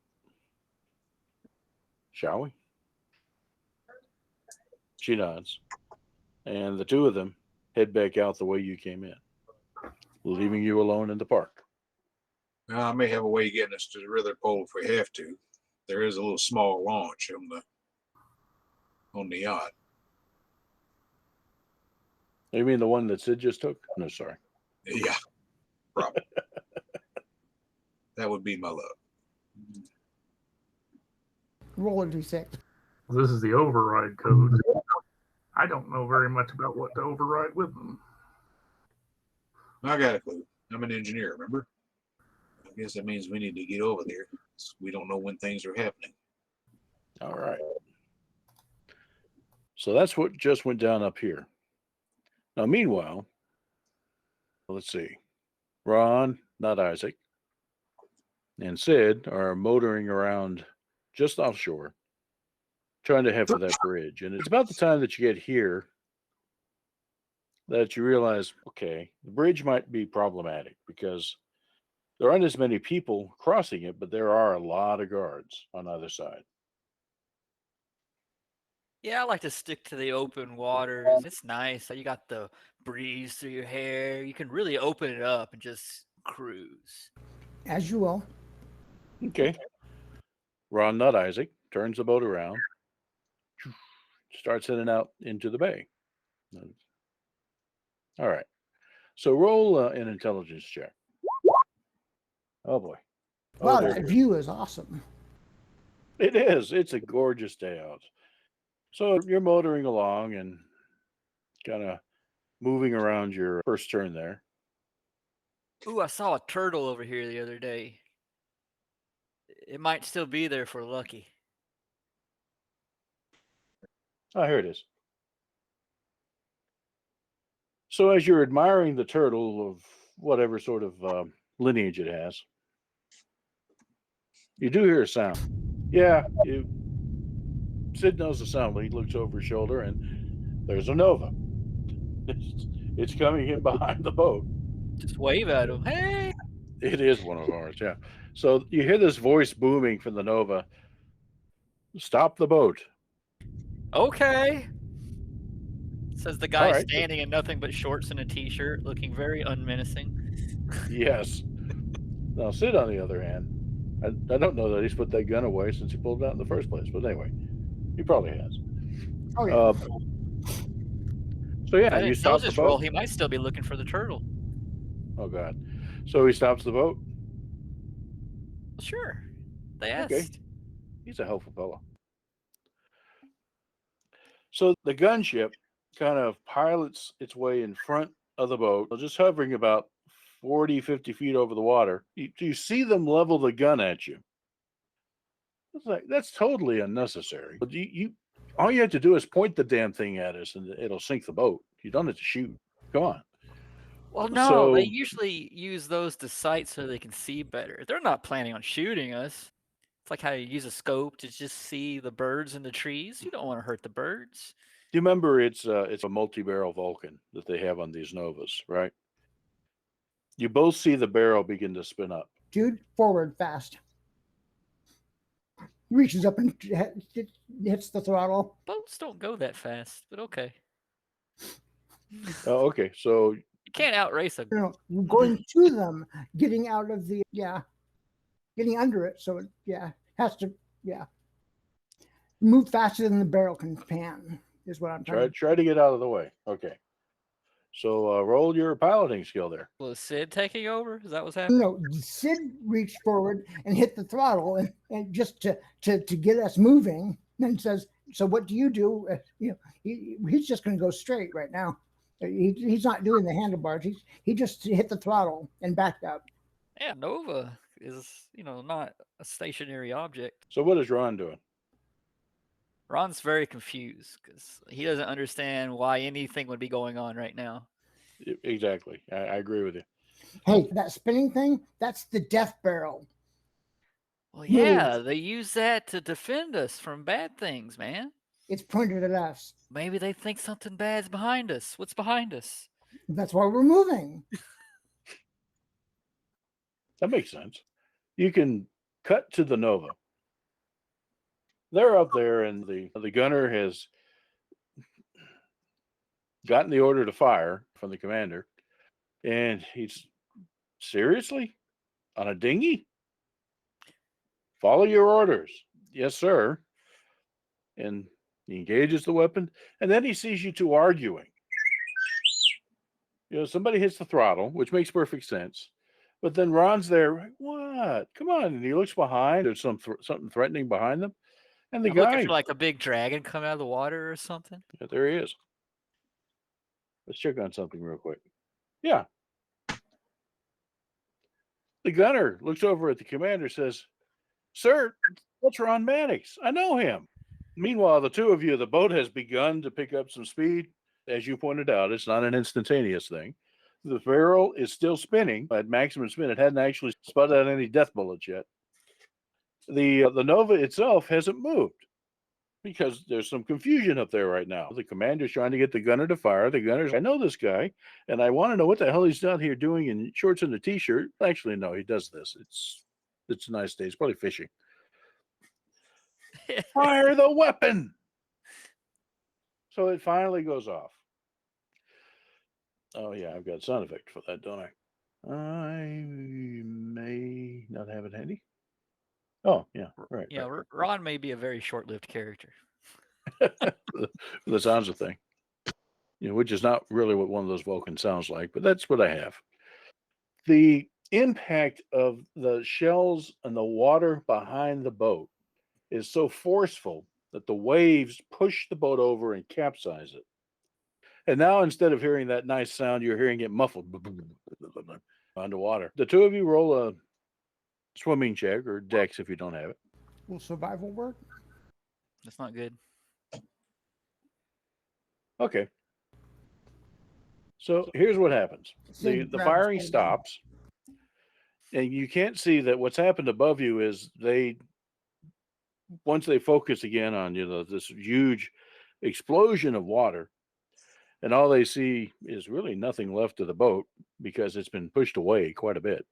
Shall we? She nods. And the two of them head back out the way you came in, leaving you alone in the park. I may have a way of getting us to the Rithipol if we have to. There is a little small launch on the yacht. You mean the one that Sid just took? No, sorry. Yeah, probably. That would be my luck. Roll a d6. This is the override code. I don't know very much about what to override with them. I got a clue. I'm an engineer, remember? I guess that means we need to get over there. We don't know when things are happening. All right. So that's what just went down up here. Now, meanwhile, let's see. Ron, not Isaac, and Sid are motoring around just offshore, trying to head for that bridge. And it's about the time that you get here that you realize, okay, the bridge might be problematic because there aren't as many people crossing it, but there are a lot of guards on either side. Yeah, I like to stick to the open waters. It's nice. You got the breeze through your hair. You can really open it up and just cruise. As you will. Okay. Ron, not Isaac, turns the boat around, starts heading out into the bay. All right. So roll an intelligence check. Oh boy. Oh, Wow, there that it is. view is awesome. It is. It's a gorgeous day out. So you're motoring along and kind of moving around your first turn there. Ooh, I saw a turtle over here the other day. It might still be there if we're lucky. Oh, here it is. So as you're admiring the turtle of whatever sort of lineage it has, you do hear a sound. Yeah, Sid knows the sound when he looks over his shoulder, and there's a Nova. It's coming in behind the boat. Just wave at him. Hey! It is one of ours, yeah. So you hear this voice booming from the Nova. Stop the boat. Okay. Says the guy right. standing in nothing but shorts and a t-shirt, looking very unmenacing. Yes. Now Sid, on the other hand, I don't know that he's put that gun away since he pulled it out in the first place. But anyway, he probably has. Oh yeah. So yeah, That you stop the intelligence roll, boat. he might still be looking for the turtle. Oh God. So he stops the boat. Sure. They asked. Okay. He's a helpful fellow. So the gunship kind of pilots its way in front of the boat, just hovering about 40, 50 feet over the water. You see them level the gun at you. It's like, that's totally unnecessary. But all you have to do is point the damn thing at us and it'll sink the boat. You don't have to shoot. Come on. Well, no, they So- usually use those to sight so they can see better. They're not planning on shooting us. It's like how you use a scope to just see the birds in the trees. You don't want to hurt the birds. Do you remember it's a multi-barrel Vulcan that they have on these Novas, right? You both see the barrel begin to spin up. Dude, forward fast. Reaches up and hits the throttle. Boats don't go that fast, but okay. Oh, okay. So You can't outrace a You know, going to them, getting out of the getting under it. So it has to move faster than the barrel can pan. Is what I'm trying. try to get out of the way. Okay. So roll your piloting skill there. Was Sid taking over? Is that what's happening? No, Sid reached forward and hit the throttle, and just to get us moving. And says, "So what do you do?" He's just going to go straight right now. He's not doing the handlebars. He just hit the throttle and backed up. Yeah, Nova is, not a stationary object. So what is Ron doing? Ron's very confused because he doesn't understand why anything would be going on right now. Exactly. I agree with you. Hey, that spinning thing, that's the death barrel. Well, yeah, they use that to defend us from bad things, man. It's pointed at us. Maybe they think something bad's behind us. What's behind us? That's why we're moving. That makes sense. You can cut to the Nova. They're up there, and the gunner has gotten the order to fire from the commander, and he's seriously on a dinghy. Follow your orders, yes, sir. And he engages the weapon, and then he sees you two arguing. Somebody hits the throttle, which makes perfect sense. But then Ron's there. Like, what? Come on! And he looks behind. There's something threatening behind them. And the I'm guy, looking for like a big dragon coming out of the water or something. yeah, there he is. Let's check on something real quick. Yeah. The gunner looks over at the commander, says, "Sir, that's Ron Mannix. I know him." Meanwhile, the two of you, the boat has begun to pick up some speed. As you pointed out, it's not an instantaneous thing. The barrel is still spinning at maximum spin. It hadn't actually spun out any death bullets yet. The Nova itself hasn't moved because there's some confusion up there right now. The commander's trying to get the gunner to fire. The gunner's, I know this guy, and I want to know what the hell he's down here doing in shorts and a t-shirt. Actually, no, he does this. It's a nice day. He's probably fishing. Fire the weapon. So it finally goes off. Oh yeah, I've got a sound effect for that, don't I? I may not have it handy. Oh yeah, right. Yeah, right. Ron may be a very short-lived character. The sounds of thing, which is not really what one of those Vulcans sounds like, but that's what I have. The impact of the shells and the water behind the boat is so forceful that the waves push the boat over and capsize it. And now instead of hearing that nice sound, you're hearing it muffled underwater. The two of you roll a swimming check or dex if you don't have it. Will survival work? That's not good. Okay. So here's what happens. Sid The grabs firing hold of- stops, and you can't see that what's happened above you is once they focus again on this huge explosion of water, and all they see is really nothing left of the boat because it's been pushed away quite a bit.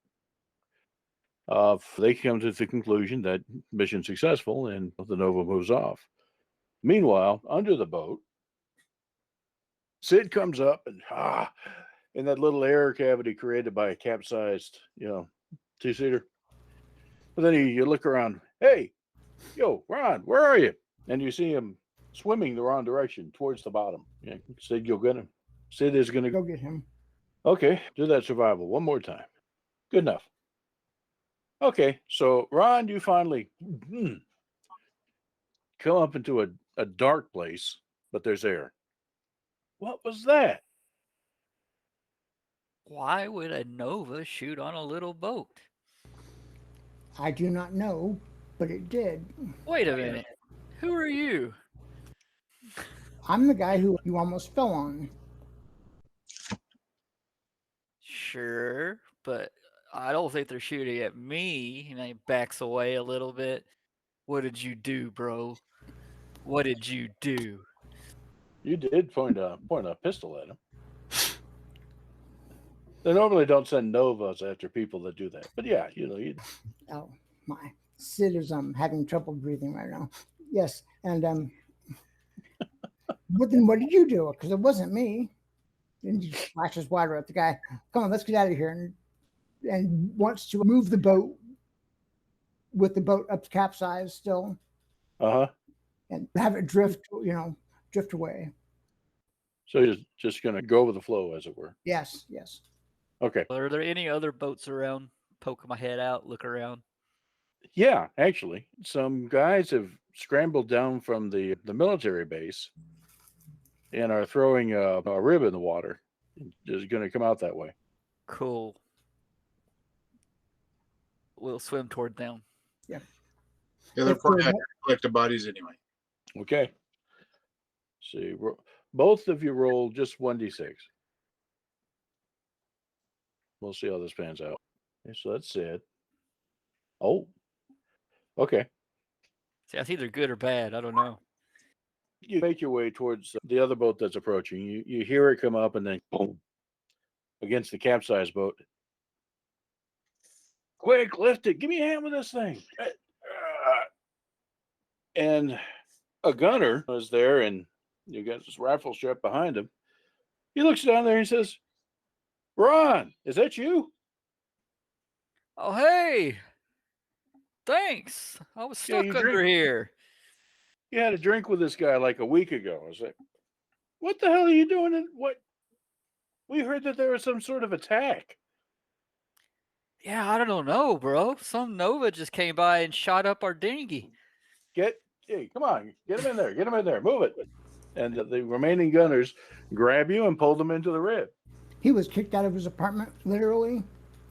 They come to the conclusion that mission successful and the Nova moves off. Meanwhile, under the boat, Sid comes up and in that little air cavity created by a capsized, two-seater. But then you look around, hey, yo, Ron, where are you? And you see him swimming the wrong direction towards the bottom. Yeah, Sid, you'll get him. Sid is going to Go get him. Okay, do that survival one more time. Good enough. Okay, so Ron, you finally come up into a dark place, but there's air. What was that? Why would a Nova shoot on a little boat? I do not know, but it did. Wait a minute. Who are you? I'm the guy who you almost fell on. Sure, but I don't think they're shooting at me. And he backs away a little bit. What did you do, bro? What did you do? You did point a pistol at him. They normally don't send Novas after people that do that, but yeah, you. Oh my! Sid is having trouble breathing right now. Yes, and but then what did you do? Because it wasn't me. And he flashes water at the guy. Come on, let's get out of here. And wants to move the boat with the boat up capsized still. And have it drift away. So you're just going to go with the flow, as it were. Yes. Okay. Are there any other boats around? Poke my head out, look around. Yeah, actually, some guys have scrambled down from the military base and are throwing a rib in the water. Is going to come out that way. Cool. We'll swim toward them. Yeah, they're probably not collective bodies anyway. Okay. See, both of you roll just 1d6. We'll see how this pans out. Okay, so that's it. Oh, okay. See, that's either good or bad. I don't know. You make your way towards the other boat that's approaching. You hear it come up and then boom against the capsized boat. Quick, lift it. Give me a hand with this thing. And a gunner was there, and you got this rifle strap behind him. He looks down there and says, Ron, is that you? Oh, hey. Thanks. I was Yeah, stuck you under drink- here. You had a drink with this guy like a week ago. I was like, what the hell are you doing? What? We heard that there was some sort of attack. Yeah, I don't know, bro. Some Nova just came by and shot up our dinghy. Hey, come on, get him in there. Get him in there. Move it. And the remaining gunners grab you and pull them into the rib. He was kicked out of his apartment, literally,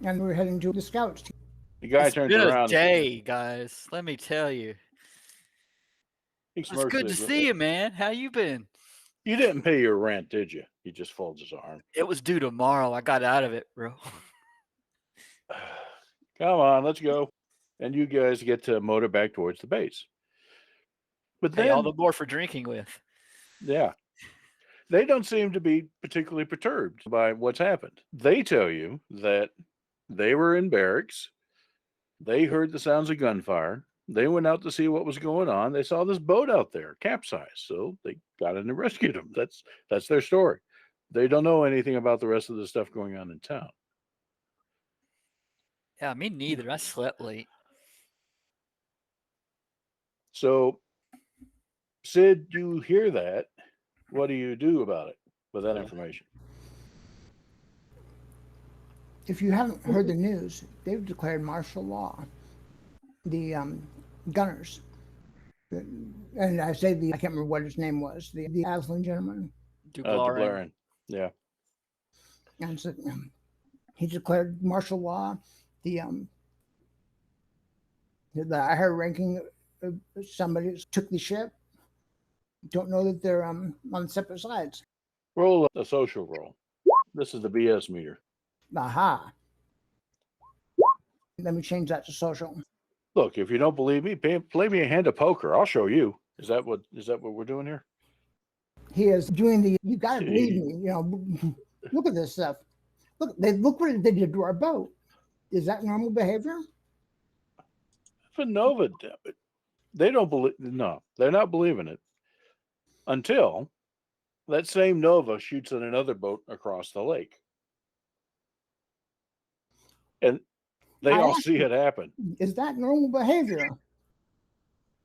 and we were heading to the scouts. The guy It's turns been around. a day, guys. Let me tell you. It's good to see you, man. How you been? You didn't pay your rent, did you? He just folds his arm. It was due tomorrow. I got out of it, bro. Come on, let's go. And you guys get to motor back towards the base. But Hey, then, all the more for drinking with. yeah, they don't seem to be particularly perturbed by what's happened. They tell you that they were in barracks. They heard the sounds of gunfire. They went out to see what was going on. They saw this boat out there capsized, so they got in and rescued them. That's their story. They don't know anything about the rest of the stuff going on in town. Yeah, me neither. I slept late. So, Sid, you hear that. What do you do about it with that information? if you haven't heard the news, they've declared martial law. The gunners, and I say I can't remember what his name was, the Aslan gentleman, Duglarin. Duglarin. Yeah. and so he declared martial law. The higher ranking somebody took the ship. Don't know that they're on separate sides. Roll a social roll. This is the BS meter. Aha. Let me change that to social. Look, if you don't believe me, play me a hand of poker. I'll show you. Is that what we're doing here? He is doing the. You gotta believe me. You know, look at this stuff. Look what they did to our boat. Is that normal behavior? For Nova, they don't believe. No, they're not believing it until that same Nova shoots at another boat across the lake, and they I all asked see you. it happen. Is that normal behavior?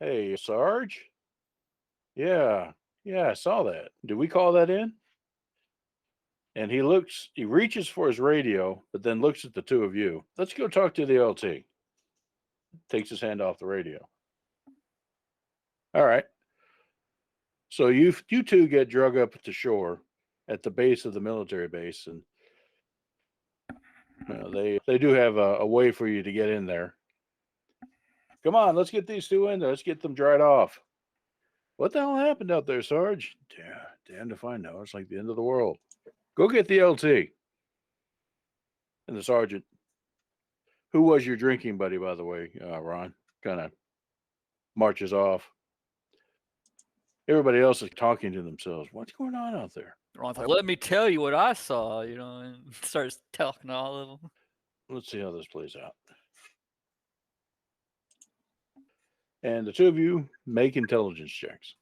Hey, Sarge. Yeah, I saw that. Did we call that in? And he reaches for his radio, but then looks at the two of you. Let's go talk to the LT. Takes his hand off the radio. All right. So you two get drug up to shore at the base of the military base, and they do have a way for you to get in there. Come on, let's get these two in there. Let's get them dried off. What the hell happened out there, Sarge? Damn if I know. It's like the end of the world. Go get the LT. And the sergeant, who was your drinking buddy, by the way, Ron, kind of marches off. Everybody else is talking to themselves. What's going on out there? Ron's like, let me tell you what I saw, you know, and starts talking to all of them. Let's see how this plays out. And the two of you make intelligence checks.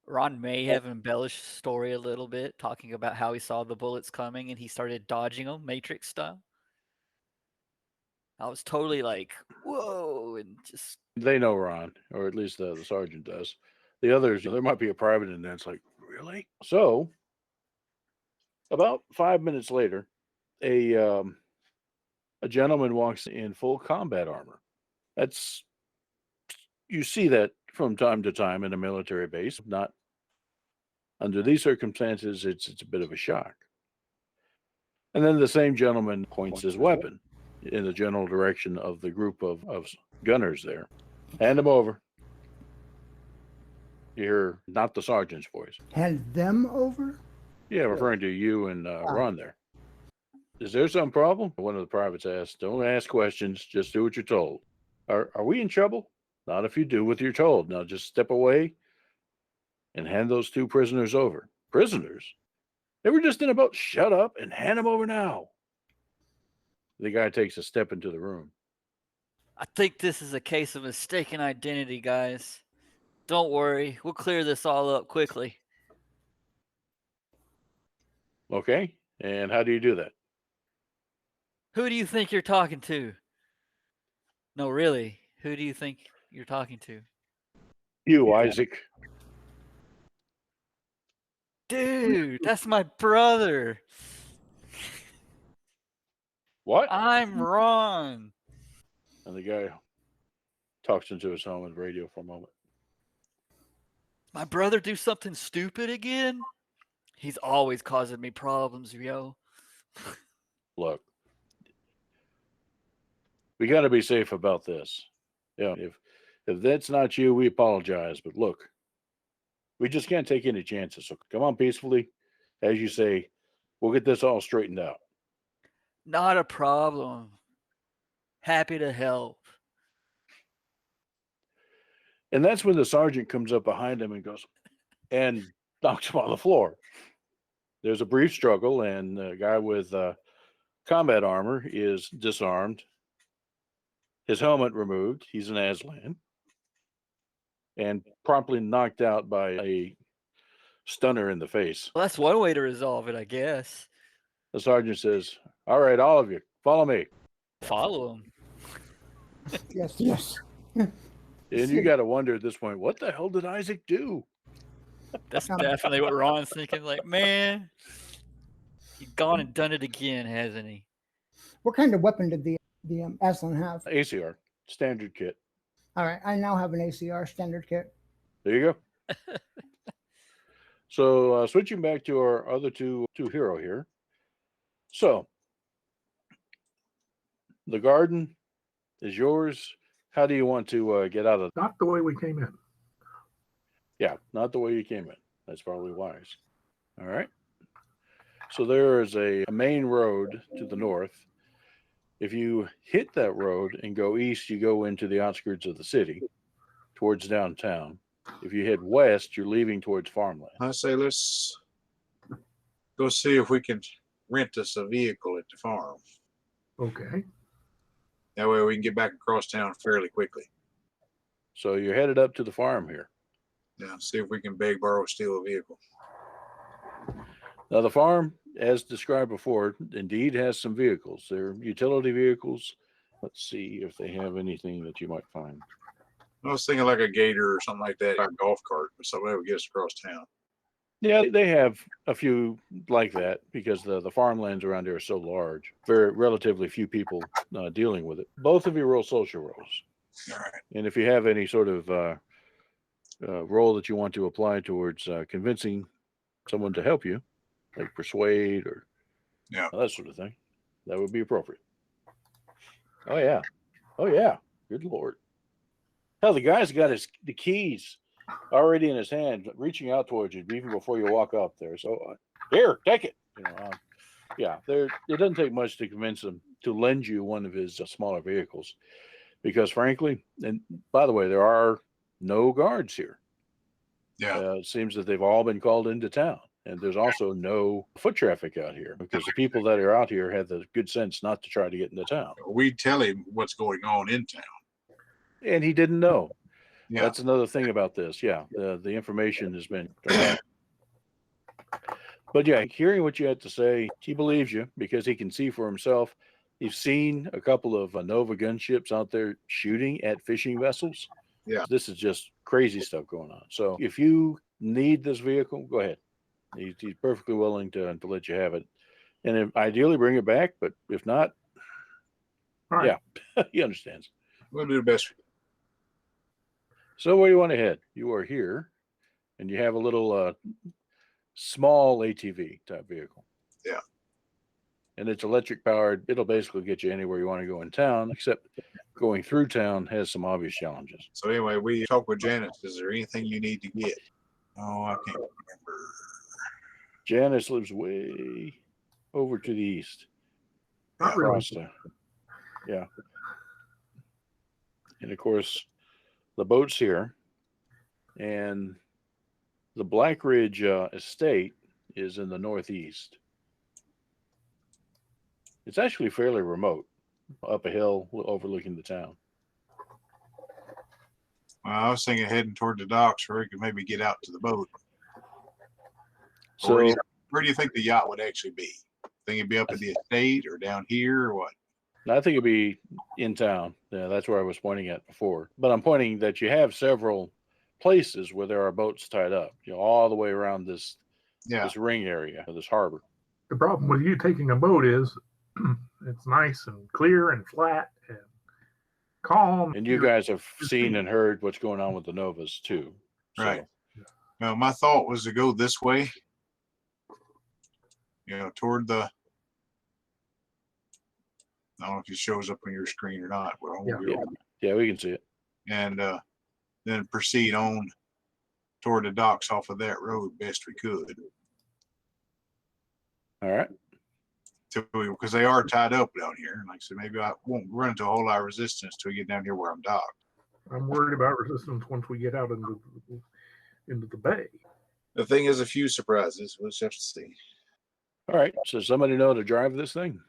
Ron may have embellished the story a little bit, talking about how he saw the bullets coming and he started dodging them, Matrix style. I was totally like, whoa, and just. They know Ron, or at least the sergeant does. The others, there might be a private in there. It's like, really? So, about 5 minutes later, a gentleman walks in full combat armor. You see that from time to time in a military base. Not under these circumstances, it's a bit of a shock. And then the same gentleman points his weapon in the general direction of the group of gunners there. Hand him over. You hear not the sergeant's voice. Hand them over? Yeah, referring to you and Ron there. Is there some problem? One of the privates asked. Don't ask questions. Just do what you're told. Are we in trouble? Not if you do what you're told. Now just step away and hand those two prisoners over. Prisoners? They were just in a boat. Shut up and hand them over now. The guy takes a step into the room. I think this is a case of mistaken identity, guys. Don't worry. We'll clear this all up quickly. Okay. And how do you do that? Who do you think you're talking to? No, really. Who do you think you're talking to? You, Isaac. Dude, that's my brother. What? I'm Ron. And the guy talks into his helmet radio for a moment. My brother do something stupid again? He's always causing me problems, yo. Look, we got to be safe about this. Yeah, if that's not you, we apologize. But look, we just can't take any chances. So come on peacefully. As you say, we'll get this all straightened out. Not a problem. Happy to help. And that's when the sergeant comes up behind him and goes and knocks him on the floor. There's a brief struggle, and the guy with combat armor is disarmed. His helmet removed. He's an Aslan. And promptly knocked out by a stunner in the face. Well, that's one way to resolve it, I guess. The sergeant says, all right, all of you, follow me. Follow him. Yes. And you got to wonder at this point, what the hell did Isaac do? That's definitely what Ron's thinking. Like, man, he's gone and done it again, hasn't he? What kind of weapon did the Aslan have? ACR standard kit. All right, I now have an ACR standard kit. There you go. So switching back to our other two hero here. So the garden is yours. How do you want to get out of? Not the way we came in. Yeah, not the way you came in. That's probably wise. All right. So there is a main road to the north. If you hit that road and go east, you go into the outskirts of the city towards downtown. If you head west, you're leaving towards farmland. I say let's go see if we can rent us a vehicle at the farm. Okay. That way we can get back across town fairly quickly. So you're headed up to the farm here. Yeah, see if we can beg, borrow, steal a vehicle. Now, the farm, as described before, indeed has some vehicles. They're utility vehicles. Let's see if they have anything that you might find. I was thinking like a gator or something like that, a golf cart, or something that would get us across town. Yeah, they have a few like that because the farmlands around there are so large. Very relatively few people dealing with it. Both of you roll social rolls. All right. And if you have any sort of role that you want to apply towards convincing someone to help you, like persuade or that sort of thing, that would be appropriate. Oh yeah. Good Lord. Hell, the guy's got the keys already in his hand, reaching out towards you even before you walk up there. So here, take it. It doesn't take much to convince him to lend you one of his smaller vehicles, because frankly, and by the way, there are no guards here. Yeah. It seems that they've all been called into town, and there's also no foot traffic out here because the people that are out here have the good sense not to try to get into town. We tell him what's going on in town. And he didn't know. Yeah. That's another thing about this. Yeah, the information has been. But yeah, hearing what you had to say, he believes you because he can see for himself. He's seen a couple of Nova gunships out there shooting at fishing vessels. Yeah. This is just crazy stuff going on. So if you need this vehicle, go ahead. He's perfectly willing to let you have it, and ideally bring it back. But if not, All right. yeah, he understands. We'll do the best. So where do you want to head? You are here, and you have a little small ATV type vehicle. Yeah. And it's electric powered. It'll basically get you anywhere you want to go in town, except going through town has some obvious challenges. So anyway, we talked with Janice. Is there anything you need to get? Oh, I can't remember. Janice lives way over to the east. Not really. Across there. Yeah. And of course, the boat's here. And the Black Ridge estate is in the northeast. It's actually fairly remote, up a hill overlooking the town. Well, I was thinking heading toward the docks where we could maybe get out to the boat. So Where do you think the yacht would actually be? Think it'd be up at the estate or down here or what? I think it'd be in town. Yeah, that's where I was pointing at before. But I'm pointing that you have several places where there are boats tied up, all the way around this ring area, this harbor. The problem with you taking a boat is it's nice and clear and flat and calm. And you guys have seen and heard what's going on with the Novas too. So, Right. Now, my thought was to go this way, toward the, I don't know if it shows up on your screen or not. But yeah, we can see it. And then proceed on toward the docks off of that road best we could. All right. Because they are tied up down here. Like I said, maybe I won't run into a whole lot of resistance till we get down here where I'm docked. I'm worried about resistance once we get out into the bay. The thing is, a few surprises. We'll just have to see. All right. So somebody know to drive this thing.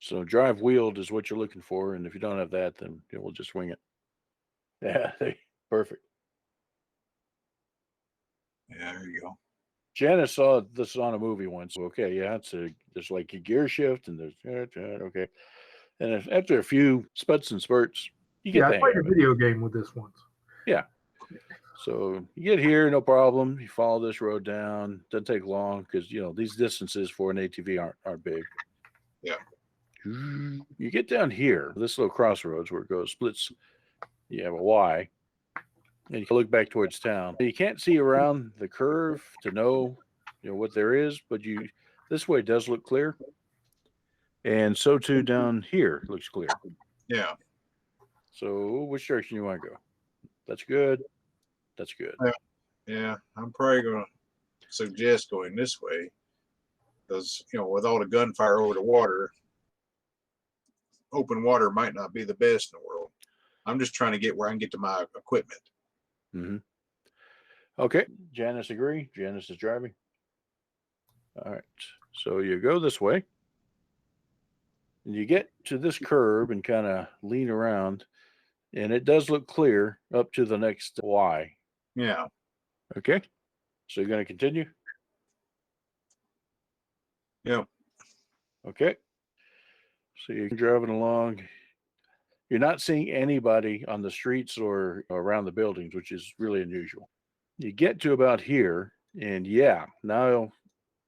So drive wheeled is what you're looking for. And if you don't have that, then we'll just wing it. Yeah. Perfect. Yeah, there you go. Janice saw this on a movie once. Okay, yeah, there's like a gear shift and there's okay. And after a few sputs and spurts, you get Yeah, the I played hang a of it. video game with this once. Yeah. So you get here, no problem. You follow this road down. Doesn't take long because these distances for an ATV aren't big. Yeah. You get down here, this little crossroads where it goes splits. You have a Y, and you can look back towards town. You can't see around the curve to know, what there is, but this way does look clear, and so too down here looks clear. Yeah. So which direction you want to go? That's good. That's good. Yeah. I'm probably going to suggest going this way because, with all the gunfire over the water, open water might not be the best in the world. I'm just trying to get where I can get to my equipment. Mm-hmm. Okay. Janice agree. Janice is driving. All right. So you go this way. And you get to this curb and kind of lean around. And it does look clear up to the next Y. Yeah. Okay. So you're going to continue? Yep. Okay. So you're driving along. You're not seeing anybody on the streets or around the buildings, which is really unusual. You get to about here, and yeah, now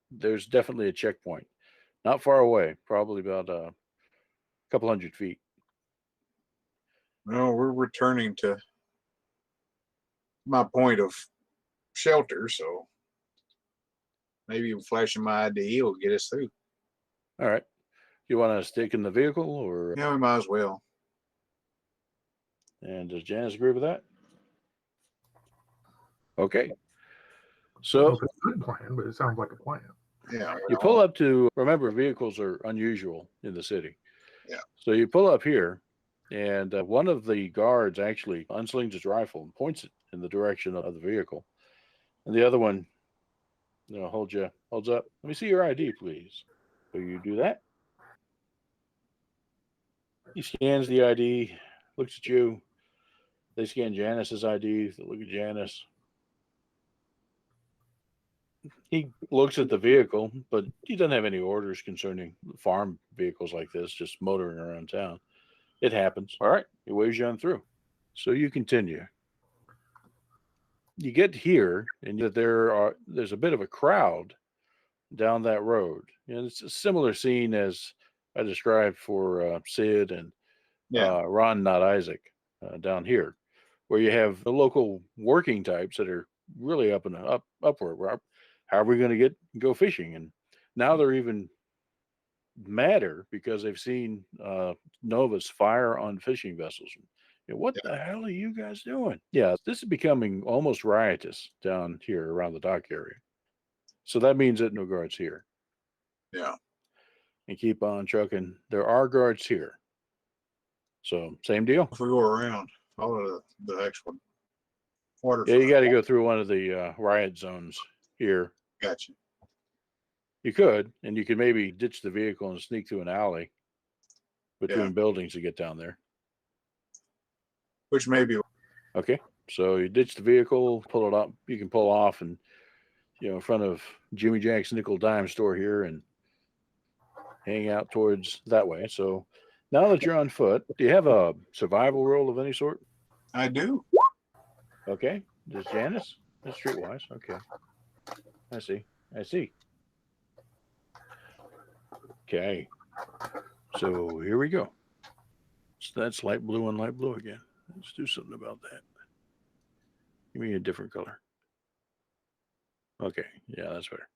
there's definitely a checkpoint. Not far away, probably about a couple 100 feet. Well, we're returning to my point of shelter, so maybe flashing my ID will get us through. All right. You want to stick in the vehicle or? Yeah, we might as well. And does Janice agree with that? Okay. I don't So know if it's a good plan, but it sounds like a plan. Yeah. you pull up to, remember, vehicles are unusual in the city. Yeah. So you pull up here, and one of the guards actually unslings his rifle and points it in the direction of the vehicle. And the other one, holds up. Let me see your ID, please. So you do that. He scans the ID, looks at you. They scan Janice's ID. They look at Janice. He looks at the vehicle, but he doesn't have any orders concerning farm vehicles like this, just motoring around town. It happens. All right. He waves you on through. So you continue. You get here, and there's a bit of a crowd down that road. And it's a similar scene as I described for Sid and Ron, not Isaac, down here, where you have the local working types that are really upward. How are we going to go fishing? And now they're even madder because they've seen Novus fire on fishing vessels. What the hell are you guys doing? Yeah, this is becoming almost riotous down here around the dock area. So that means that no guards here. Yeah. And keep on trucking. There are guards here. So same deal. If we go around, follow the actual water. Yeah, you got to go through one of the riot zones here. Gotcha. You could, and you could maybe ditch the vehicle and sneak through an alley between buildings to get down there. Which may be. Okay. So you ditch the vehicle, pull it up. You can pull off and, in front of Jimmy Jack's Nickel Dime store here and hang out towards that way. So now that you're on foot, do you have a survival role of any sort? I do. Okay. Does Janice? That's streetwise. Okay. I see. Okay. So here we go. So that's light blue and light blue again. Let's do something about that. Give me a different color. Okay. Yeah, that's better.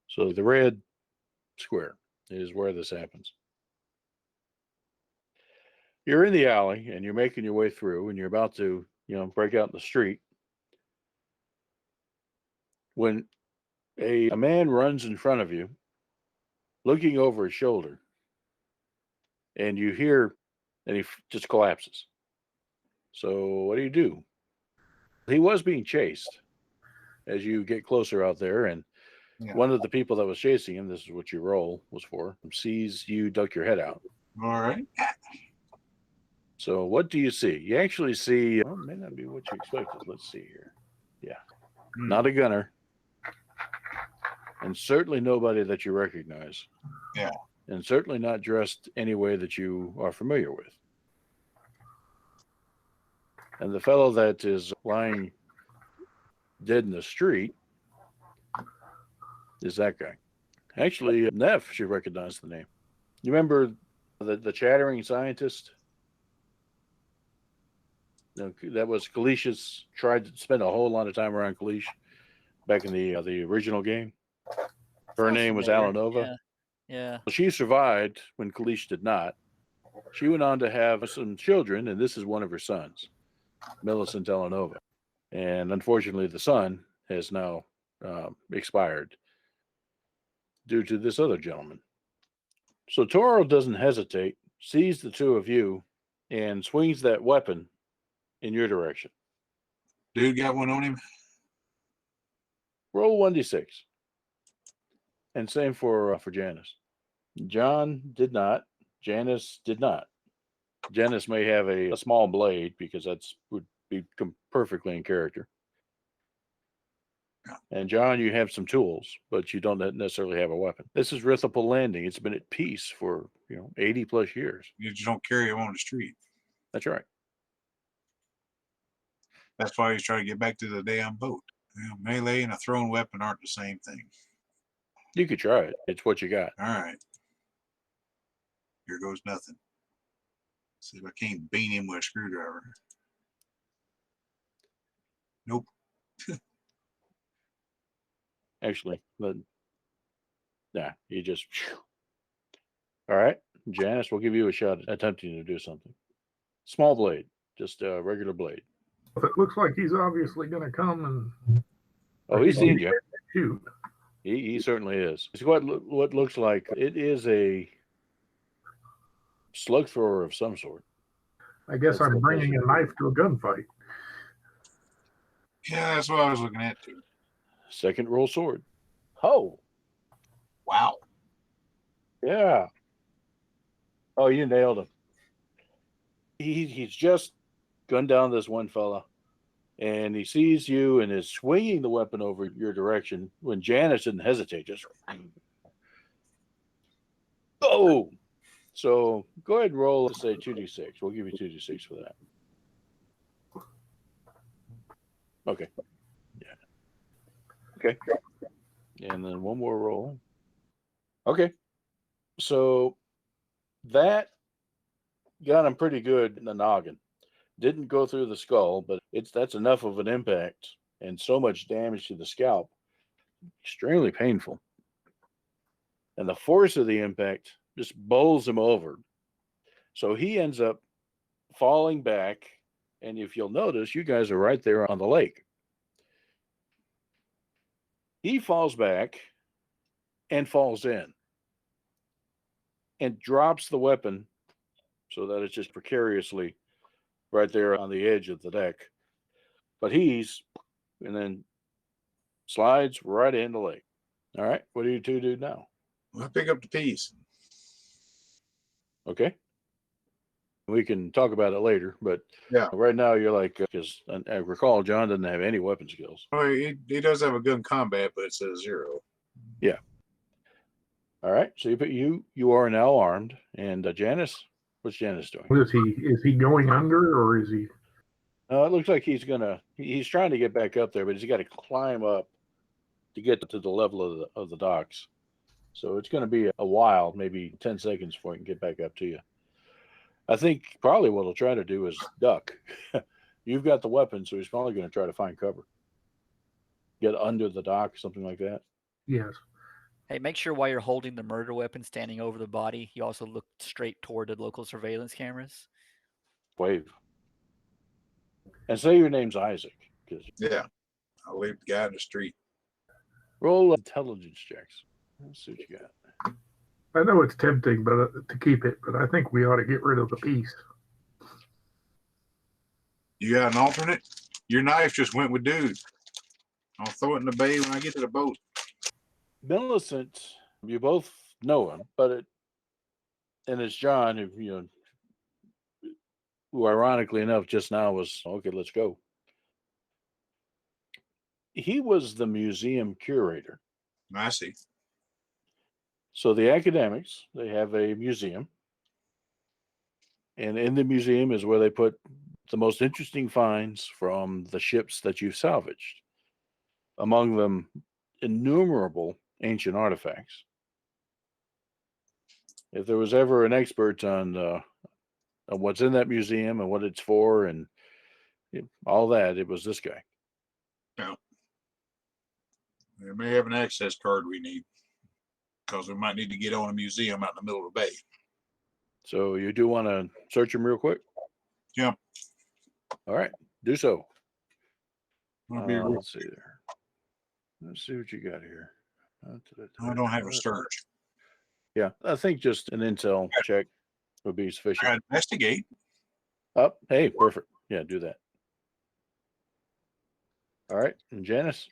So the red square is where this happens. You're in the alley and you're making your way through and you're about to, break out in the street. When a man runs in front of you, looking over his shoulder, and you hear, and he just collapses. So what do? He was being chased as you get closer out there, and one of the people that was chasing him, this is what your role was for, sees you duck your head out. All right. So what do you see? You actually see, it may not be what you expected. Let's see here. Yeah. Not a gunner. And certainly nobody that you recognize. Yeah. And certainly not dressed any way that you are familiar with. And the fellow that is lying dead in the street is that guy. Actually, Neff should recognize the name. You remember The chattering scientist. No, that was Kalish's. Tried to spend a whole lot of time around Kalish back in the original game. Her Sounds name was familiar. Alanova. Yeah. She survived when Kalish did not. She went on to have some children, and this is one of her sons, Millicent Alanova. And unfortunately, the son has now expired due to this other gentleman. So Toro doesn't hesitate, sees the two of you, and swings that weapon in your direction. Dude got one on him. Roll 1d6. And same for Janice. John did not. Janice did not. Janice may have a small blade because that's would be perfectly in character. And John, you have some tools, but you don't necessarily have a weapon. This is Rithapal Landing. It's been at peace for 80 plus years. You just don't carry them on the street. That's right. That's why he's trying to get back to the damn boat. Melee and a thrown weapon aren't the same thing. You could try it. It's what you got. All right. Here goes nothing. See if I can't beat him with a screwdriver. Nope. Actually, but you just. All right, Janice, we'll give you a shot at attempting to do something. Small blade, just a regular blade. If it looks like he's obviously going to come and Oh, he's seen you. shoot. He certainly is. It's what looks like it is a slug thrower of some sort. I guess That's I'm the bringing a person. knife to a gunfight. Yeah, that's what I was looking at too. Second roll sword. Oh, Wow. yeah. Oh, you nailed him. He's just gunned down this one fella, and he sees you and is swinging the weapon over your direction when Janice didn't hesitate. Just oh. So go ahead and roll. Let's say 2d6. We'll give you 2d6 for that. Okay. Yeah. Okay. And then one more roll. Okay. So that got him pretty good in the noggin. Didn't go through the skull, but that's enough of an impact and so much damage to the scalp. Extremely painful. And the force of the impact just bowls him over. So he ends up falling back. And if you'll notice, you guys are right there on the lake. He falls back and falls in and drops the weapon so that it's just precariously right there on the edge of the deck. But and then slides right in the lake. All right. What do you two do now? I'll pick up the piece. Okay. We can talk about it later, but Yeah. right now you're like, because I recall John doesn't have any weapon skills. Well, he does have a gun combat, but it says 0. All right. So you are now armed. And Janice, what's Janice doing? Is he going under or is he? It looks like he's trying to get back up there, but he's got to climb up to get to the level of the docks. So it's going to be a while, maybe 10 seconds before he can get back up to you. I think probably what he'll try to do is duck. You've got the weapon, so he's probably going to try to find cover. Get under the dock, something like that. Yes. Hey, make sure while you're holding the murder weapon standing over the body, you also look straight toward the local surveillance cameras. Wave. And say your name's Isaac. Because Yeah. I'll leave the guy in the street. roll intelligence checks. Let's see what you got. I know it's tempting, but to keep it, but I think we ought to get rid of the piece. You got an alternate? Your knife just went with dude. I'll throw it in the bay when I get to the boat. Millicent, you both know him, and it's John who ironically enough just now was okay. Let's go. He was the museum curator. I see. So the academics, they have a museum, and in the museum is where they put the most interesting finds from the ships that you've salvaged. Among them, innumerable ancient artifacts. if there was ever an expert on what's in that museum and what it's for and all that, it was this guy. They may have an access card we need because we might need to get on a museum out in the middle of the bay. So you do want to search him real quick? Yeah. All right, do so. I'll be real- Let's see there. Let's see what you got here. I don't have a search. Yeah, I think just an intel check would be I sufficient. got investigate. Up, hey, perfect. Yeah, do that. All right, and Janice,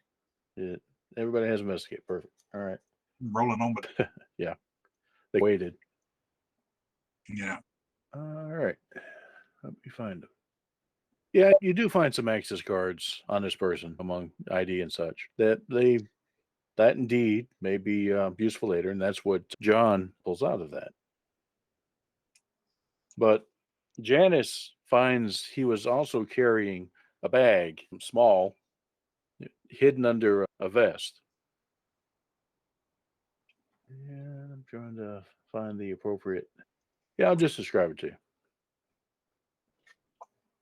everybody has investigate. Perfect. All right, I'm rolling on, but they waited. yeah. All right, let me find them. Yeah, you do find some access cards on this person among ID and such that indeed may be useful later, and that's what John pulls out of that. But Janice finds he was also carrying a bag, small, hidden under a vest. Yeah, I'm trying to find the appropriate. Yeah, I'll just describe it to you.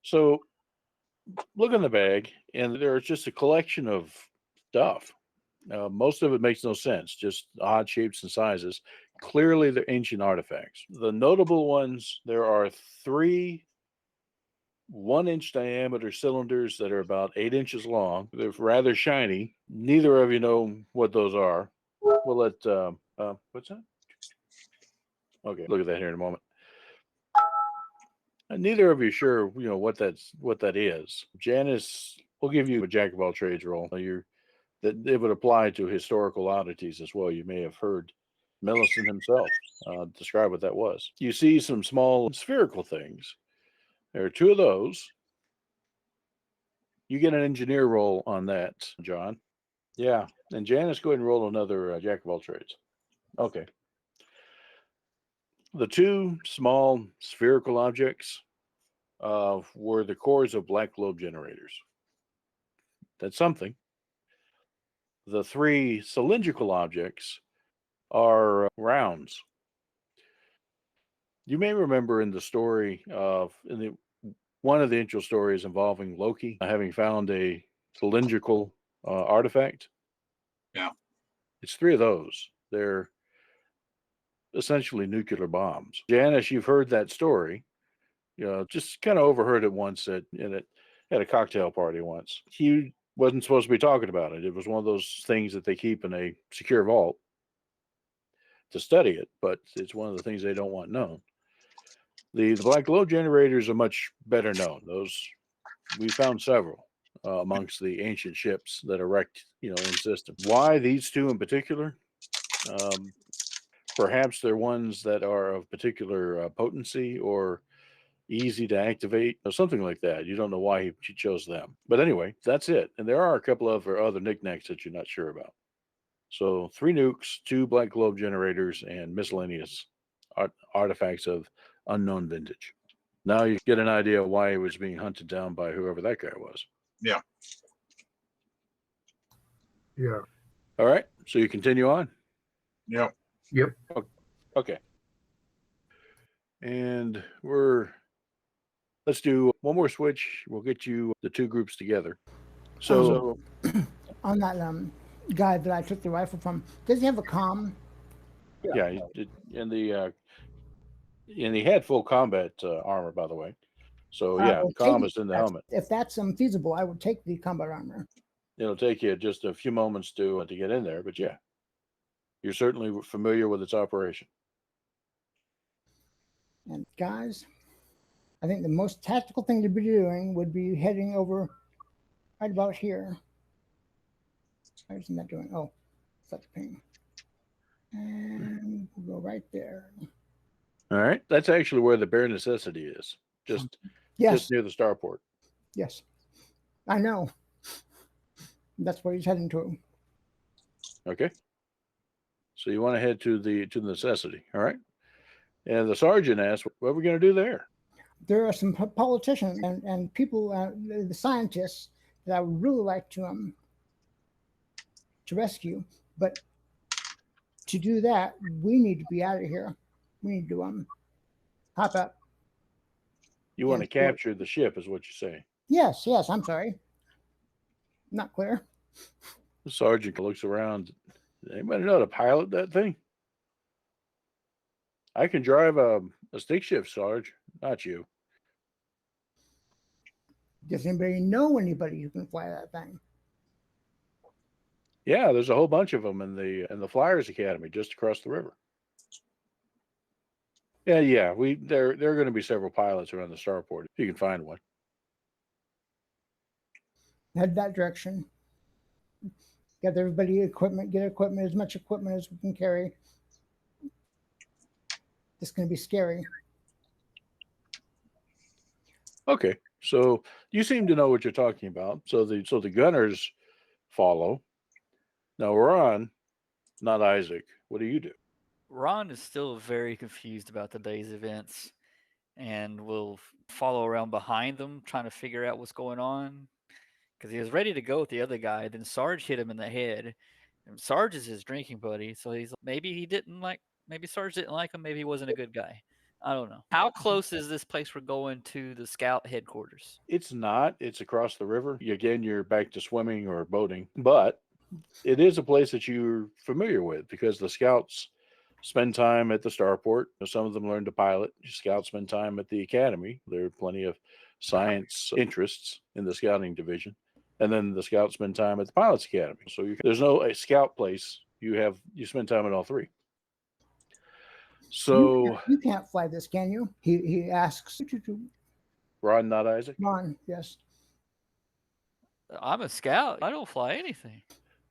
So, look in the bag, and there's just a collection of stuff. Most of it makes no sense, just odd shapes and sizes. Clearly, they're ancient artifacts. The notable ones, there are 3 1-inch diameter cylinders that are about 8 inches long. They're rather shiny. Neither of you know what those are. We'll let, what's that? Okay, look at that here in a moment. And neither of you sure, what that is. Janice, we'll give you a jack of all trades roll. That it would apply to historical oddities as well. You may have heard Millicent himself describe what that was. You see some small spherical things. There are 2 of those. You get an engineer roll on that, John. Yeah, and Janice, go ahead and roll another jack of all trades. Okay. The 2 small spherical objects were the cores of black globe generators. That's something. The 3 cylindrical objects are rounds. You may remember in the story one of the intro stories involving Loki having found a cylindrical artifact. Yeah. It's 3 of those. They're essentially nuclear bombs. Janice, you've heard that story. Just kind of overheard it once at a cocktail party once. He wasn't supposed to be talking about it. It was one of those things that they keep in a secure vault to study it, but it's one of the things they don't want known. The black globe generators are much better known. Those we found several amongst the ancient ships that are wrecked, in system. Why these 2 in particular? Perhaps they're ones that are of particular potency or easy to activate or something like that. You don't know why he chose them. But anyway, that's it. And there are a couple of other knickknacks that you're not sure about. So 3 nukes, 2 black globe generators, and miscellaneous artifacts of unknown vintage. Now you get an idea why he was being hunted down by whoever that guy was. Yeah. Yeah. All right. So you continue on? Yep. Yep. Okay. And let's do one more switch. We'll get you the 2 groups together. So On that guy that I took the rifle from, does he have a comm? yeah, and he had full combat armor, by the way. So I yeah, will comm take is in the that. helmet. If that's feasible, I would take the combat armor. It'll take you just a few moments to get in there, but yeah, you're certainly familiar with its operation. And guys, I think the most tactical thing to be doing would be heading over right about here. Why isn't that doing? Oh, such a pain. And we'll go right there. All right, that's actually where the bare necessity is. Just near the starport. Yes, I know. That's where he's heading to. Okay. So you want to head to the necessity, all right? And the sergeant asked, "What are we going to do there?" There are some politicians and people, the scientists, that I would really like to rescue, but to do that, we need to be out of here. We need to hop up. You want to Yeah, sure. capture the ship, is what you say. Yes, yes. I'm sorry. Not clear. The sergeant looks around. Anybody know how to pilot that thing? I can drive a stick shift, Sarge. Not you. Does anybody know anybody who can fly that thing? Yeah, there's a whole bunch of them in the Flyers Academy just across the river. Yeah. There are going to be several pilots around the starport if you can find one. Head that direction. Get everybody equipment. Get equipment, as much equipment as we can carry. It's going to be scary. Okay, so you seem to know what you're talking about. So the gunners follow. Now Ron, not Isaac. What do you do? Ron is still very confused about the day's events and will follow around behind them, trying to figure out what's going on. Because he was ready to go with the other guy. Then Sarge hit him in the head. And Sarge is his drinking buddy. So maybe Sarge didn't like him. Maybe he wasn't a good guy. I don't know. How close is this place we're going to the scout headquarters? It's not. It's across the river. Again, you're back to swimming or boating, but it is a place that you're familiar with because the scouts spend time at the starport. Some of them learn to pilot. Scouts spend time at the academy. There are plenty of science interests in the scouting division. And then the scouts spend time at the pilots academy. So there's no a scout place. You spend time at all three. So you can't fly this, can you? He asks. Ron, not Isaac. Ron, yes, I'm a scout. I don't fly anything.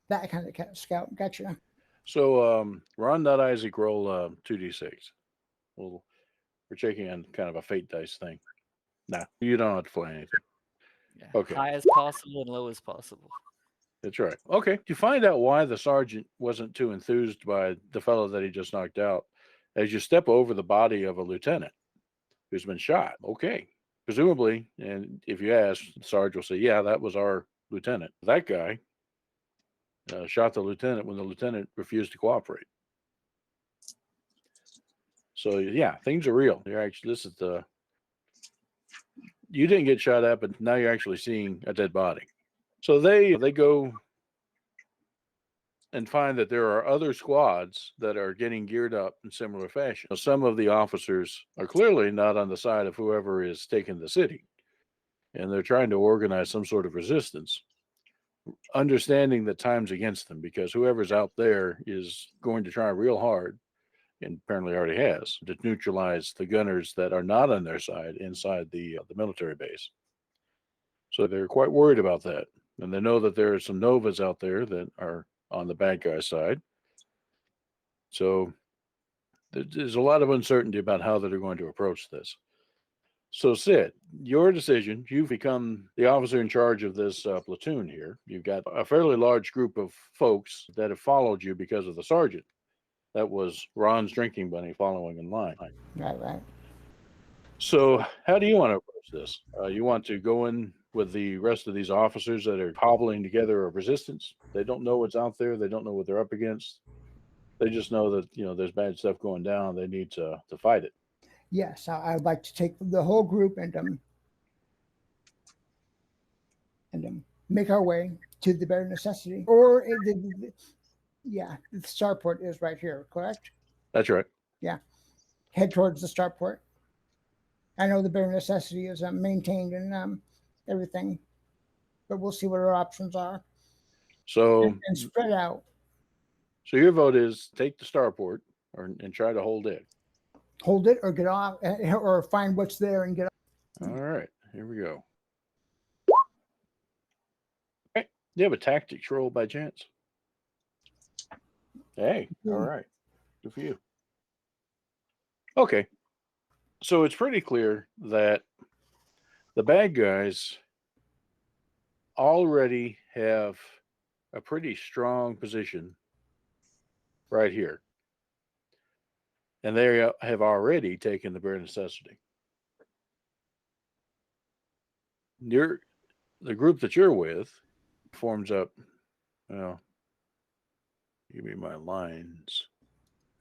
that kind of scout. Gotcha. So Ron, not Isaac, roll 2d6. We're checking on kind of a fate dice thing. No, you don't have to fly anything. Yeah. Okay. High as possible and low as possible. That's right. Okay. You find out why the sergeant wasn't too enthused by the fellow that he just knocked out as you step over the body of a lieutenant who's been shot. Okay. Presumably, and if you ask, the sergeant will say, yeah, that was our lieutenant. That guy shot the lieutenant when the lieutenant refused to cooperate. So yeah, things are real. You didn't get shot at, but now you're actually seeing a dead body. So they go and find that there are other squads that are getting geared up in similar fashion. Now, some of the officers are clearly not on the side of whoever is taking the city, and they're trying to organize some sort of resistance, understanding that time's against them because whoever's out there is going to try real hard, and apparently already has, to neutralize the gunners that are not on their side inside the military base. So they're quite worried about that. And they know that there are some Novas out there that are on the bad guy side. So there's a lot of uncertainty about how they're going to approach this. So Sid, your decision, you've become the officer in charge of this platoon here. You've got a fairly large group of folks that have followed you because of the sergeant. That was Ron's drinking buddy following in line. Right. So how do you want to approach this? You want to go in with the rest of these officers that are cobbling together a resistance? They don't know what's out there. They don't know what they're up against. They just know that, there's bad stuff going down. They need to fight it. Yes, I'd like to take the whole group and make our way to the bare necessity. Or the starport is right here, correct? That's right. Yeah, head towards the starport. I know the bare necessity is maintained and everything, but we'll see what our options are. So and spread out. So your vote is take the starport and try to hold it. Hold it or get off, or find what's there and get off. All right, here we go. Okay. Do you have a tactics roll by chance? Hey, all right. Good for you. Okay. So it's pretty clear that the bad guys already have a pretty strong position right here. And they have already taken the bare necessity. The group that you're with forms up, well, give me my lines.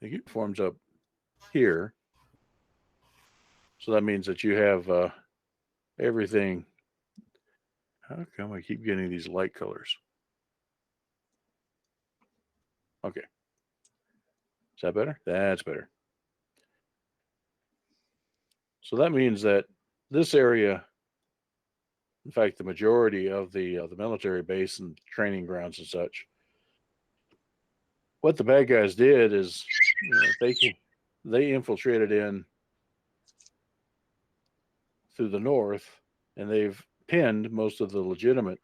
I think it forms up here. So that means that you have everything. How come I keep getting these light colors? Okay. Is that better? That's better. So that means that this area, in fact, the majority of the military base and training grounds and such, what the bad guys did is they infiltrated in through the north, and they've pinned most of the legitimate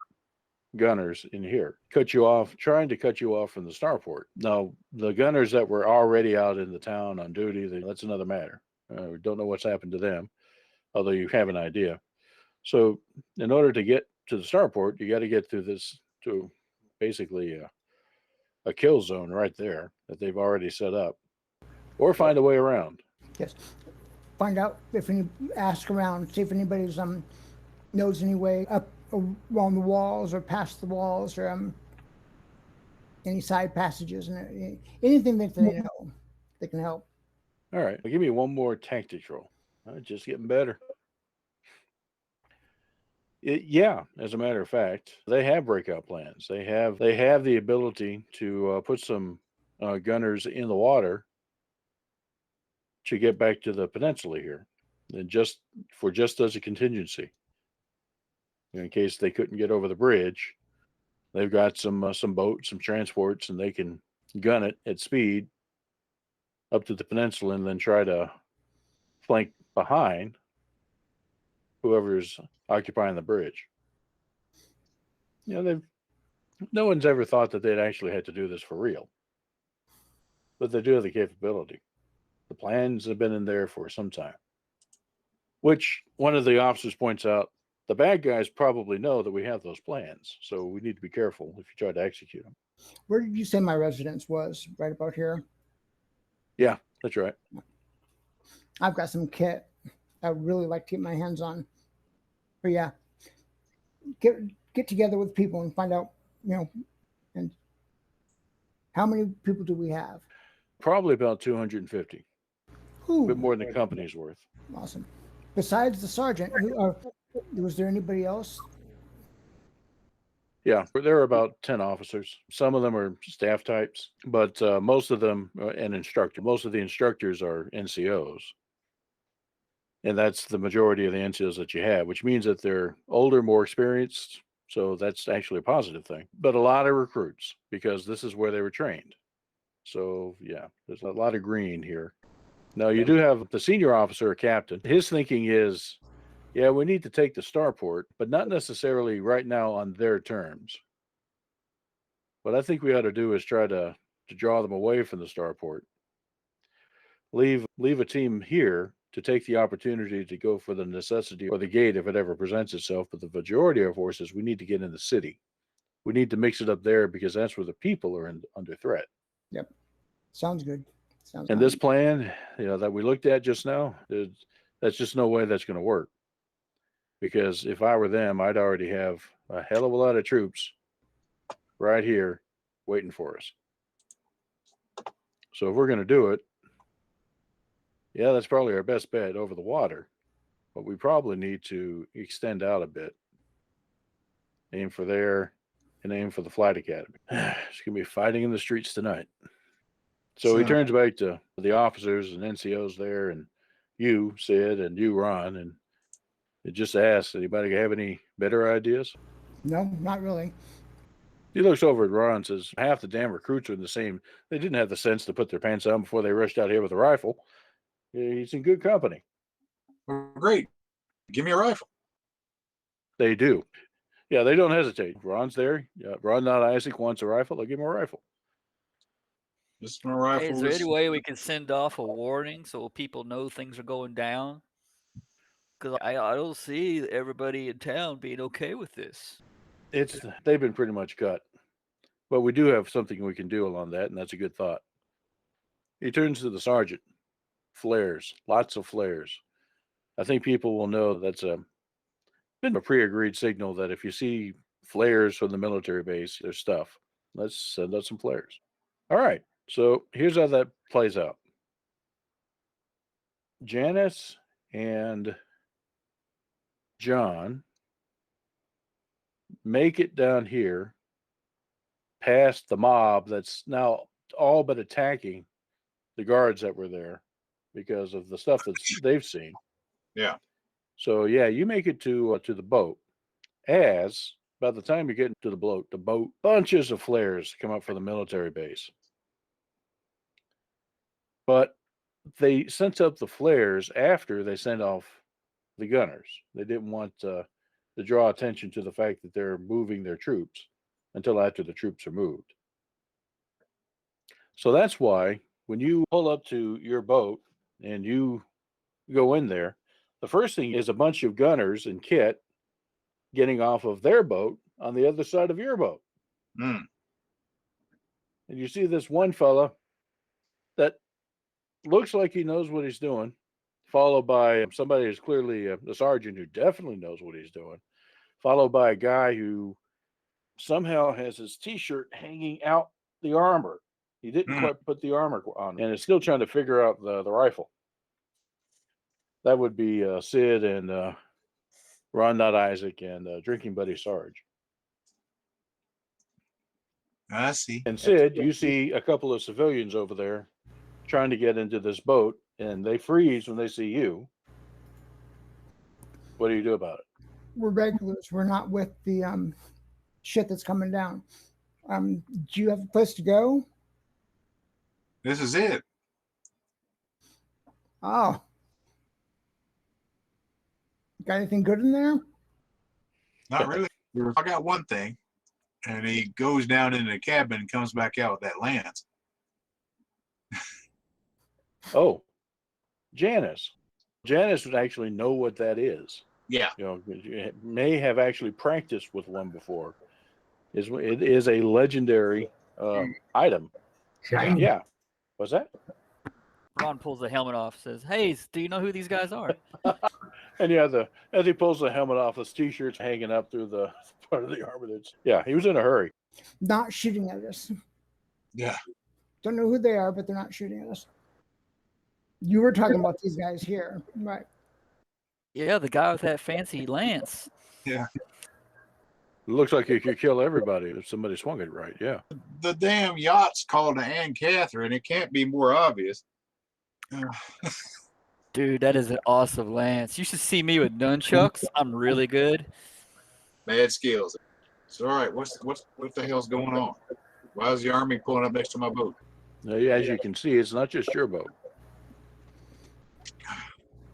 gunners in here, trying to cut you off from the starport. Now, the gunners that were already out in the town on duty, that's another matter. We don't know what's happened to them, although you have an idea. So, in order to get to the starport, you got to get through this to basically a kill zone right there that they've already set up, or find a way around. Yes. Find out ask around, see if anybody's knows any way up around the walls or past the walls or any side passages and anything that they know that can help. All right, give me one more tactics roll. Just getting better. Yeah, as a matter of fact, they have breakout plans. They have the ability to put some gunners in the water to get back to the peninsula here, and just as a contingency, in case they couldn't get over the bridge. They've got some boats, some transports, and they can gun it at speed up to the peninsula and then try to flank behind whoever's occupying the bridge. No one's ever thought that they'd actually had to do this for real, but they do have the capability. The plans have been in there for some time, which one of the officers points out, the bad guys probably know that we have those plans, so we need to be careful if you try to execute them. Where did you say my residence was? Right about here? Yeah, that's right. I've got some kit I would really like to get my hands on. But yeah, get together with people and find out, and how many people do we have? Probably about 250. Ooh, A bit more than the company's worth. awesome. Besides the sergeant, was there anybody else? Yeah, there are about 10 officers. Some of them are staff types, but most of them an instructor. Most of the instructors are NCOs. And that's the majority of the NCOs that you have, which means that they're older, more experienced. So that's actually a positive thing. But a lot of recruits, because this is where they were trained. So yeah, there's a lot of green here. Now you do have the senior officer or captain. His thinking is, yeah, we need to take the starport, but not necessarily right now on their terms. What I think we ought to do is try to draw them away from the starport. Leave a team here to take the opportunity to go for the necessity or the gate if it ever presents itself. But the majority of our forces, we need to get in the city. We need to mix it up there because that's where the people are under threat. Yep. Sounds good. And this plan, that we looked at just now, that's just no way that's going to work. Because if I were them, I'd already have a hell of a lot of troops right here waiting for us. So if we're going to do it, yeah, that's probably our best bet over the water. But we probably need to extend out a bit. Aim for there and aim for the flight academy. It's going to be fighting in the streets tonight. So he turns back to the officers and NCOs there, and you, Sid, and you, Ron, and it just asks, anybody have any better ideas? No, not really. He looks over at Ron and says, half the damn recruits are in the same. They didn't have the sense to put their pants on before they rushed out here with a rifle. He's in good company. Well, great. Give me a rifle. They do. Yeah, they don't hesitate. Ron's there. Yeah, Ron, not Isaac, wants a rifle. They'll give him a rifle. Just my rifle. Hey, is there any way we can send off a warning so people know things are going down? Because I don't see everybody in town being okay with this. They've been pretty much cut. But we do have something we can do along that, and that's a good thought. He turns to the sergeant. Flares. Lots of flares. I think people will know that's been a pre-agreed signal that if you see flares from the military base, there's stuff. Let's send out some flares. All right. So here's how that plays out. Janice and John make it down here past the mob that's now all but attacking the guards that were there because of the stuff that they've seen. Yeah. So yeah, you make it to the boat. As by the time you get to the boat, bunches of flares come up from the military base. But they sent up the flares after they sent off the gunners. They didn't want to draw attention to the fact that they're moving their troops until after the troops are moved. So that's why when you pull up to your boat and you go in there, the first thing is a bunch of gunners in kit getting off of their boat on the other side of your boat. Mm. And you see this one fella that looks like he knows what he's doing, followed by somebody who's clearly a sergeant who definitely knows what he's doing, followed by a guy who somehow has his t-shirt hanging out the armor. He didn't quite put the armor on and is still trying to figure out the rifle. That would be Sid and Ron Not Isaac and drinking buddy Sarge. I see. And Sid, you see a couple of civilians over there trying to get into this boat, and they freeze when they see you. What do you do about it? We're regulars. We're not with the shit that's coming down. Do you have a place to go? This is it. Oh. Got anything good in there? Not really. I got one thing. And he goes down in the cabin and comes back out with that lance. Oh, Janice. Janice would actually know what that is. Yeah. You know, you may have actually practiced with one before. It is a legendary item. Shiny. Yeah. What's that? Ron pulls the helmet off, says, "Hey, do you know who these guys are?" And yeah, as he pulls the helmet off, his t-shirt's hanging up through the part of the armor. He was in a hurry. Not shooting at us. Yeah. Don't know who they are, but they're not shooting at us. You were talking about these guys here, right? Yeah, the guy with that fancy lance. Yeah. It looks like you could kill everybody if somebody swung it right. Yeah. The damn yacht's called the Anne Catherine. It can't be more obvious. Dude, that is an awesome lance. You should see me with nunchucks. I'm really good. Mad skills. It's all right. What the hell's going on? Why is the army pulling up next to my boat? Now, as you can see, it's not just your boat.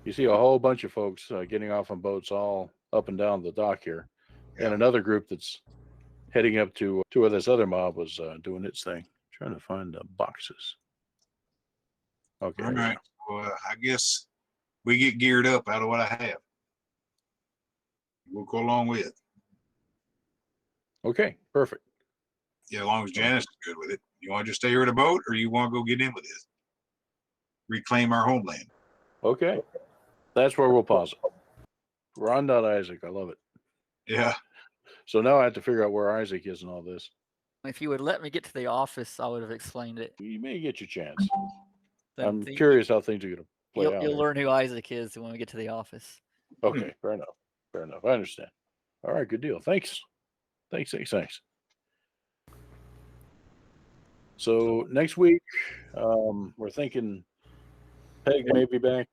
You see a whole bunch of folks getting off on boats all up and down the dock here. And another group that's heading up to where this other mob was doing its thing. Trying to find the boxes. Okay. All right. Well, I guess we get geared up out of what I have. We'll go along with it. Okay, perfect. Yeah, as long as Janice is good with it. You want to just stay here in the boat, or you want to go get in with this? Reclaim our homeland. Okay. That's where we'll pause it. Ron Isaac, I love it. Yeah. So now I have to figure out where Isaac is in all this. If you would let me get to the office, I would have explained it. You may get your chance. Then I'm curious how things are going to play out. You'll here. learn who Isaac is when we get to the office. Okay, fair enough. Fair enough. I understand. All right, good deal. Thanks. So next week, we're thinking Peg may be back.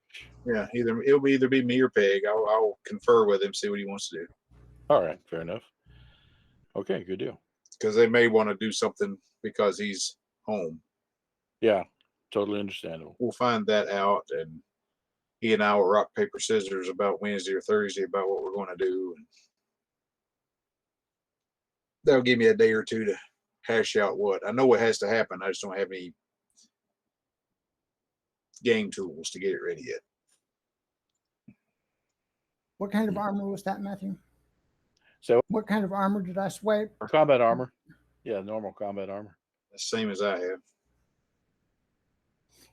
Yeah, it'll either be me or Peg. I'll confer with him, see what he wants to do. All right, fair enough. Okay, good deal. Because they may want to do something because he's home. Yeah, totally understandable. We'll find that out, and he and I will rock, paper, scissors about Wednesday or Thursday about what we're going to do. And that'll give me a day or two to hash out what. I know what has to happen. I just don't have any game tools to get it ready yet. What kind of armor was that, Matthew? So What kind of armor did I swipe? combat armor. Yeah, normal combat armor. The same as I have.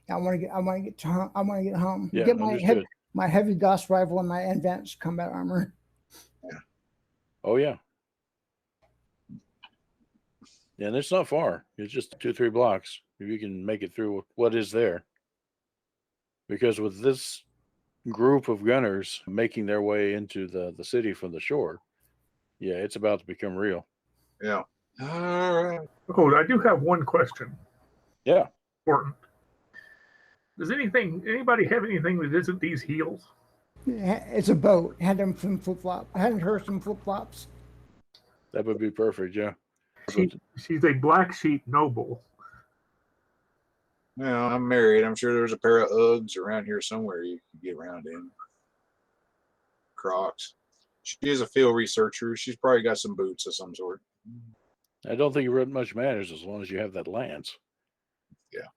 I want to get home. Yeah, Get understood. my heavy Gauss rifle and my advanced combat armor. Oh yeah. Yeah, and it's not far. It's just 2-3 blocks. If you can make it through what is there. Because with this group of gunners making their way into the city from the shore, yeah, it's about to become real. Yeah. All right. Oh, I do have one question. Yeah. Important. Does anybody have anything that isn't these heels? It's a boat. Had them some flip flop. I hadn't heard some flip flops. That would be perfect. Yeah. She's a black sheep noble. Well, I'm married. I'm sure there's a pair of Uggs around here somewhere you can get around in. Crocs. She is a field researcher. She's probably got some boots of some sort. I don't think it much matters as long as you have that lance. Yeah.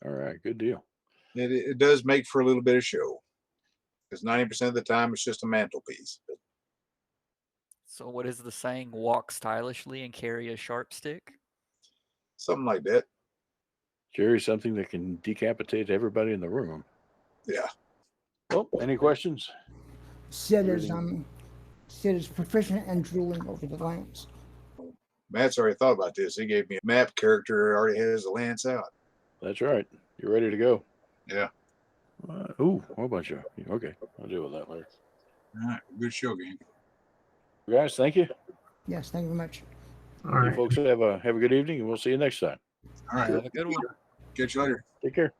All right. Good deal. It does make for a little bit of show. Because 90% of the time it's just a mantelpiece. But So what is the saying? Walk stylishly and carry a sharp stick. something like that. Carry something that can decapitate everybody in the room. Yeah. Well, any questions? Sid is proficient and drooling over the lance. Matt's already thought about this. He gave me a map character already has the lance out. That's right. You're ready to go. Yeah. Ooh, a whole bunch of. Okay, I'll deal with that later. All right. Good show, gang. Guys, thank you. Yes, thank you very much. All You right. folks have a good evening, and we'll see you next time. All right. Have a good one. Catch you later. Take care.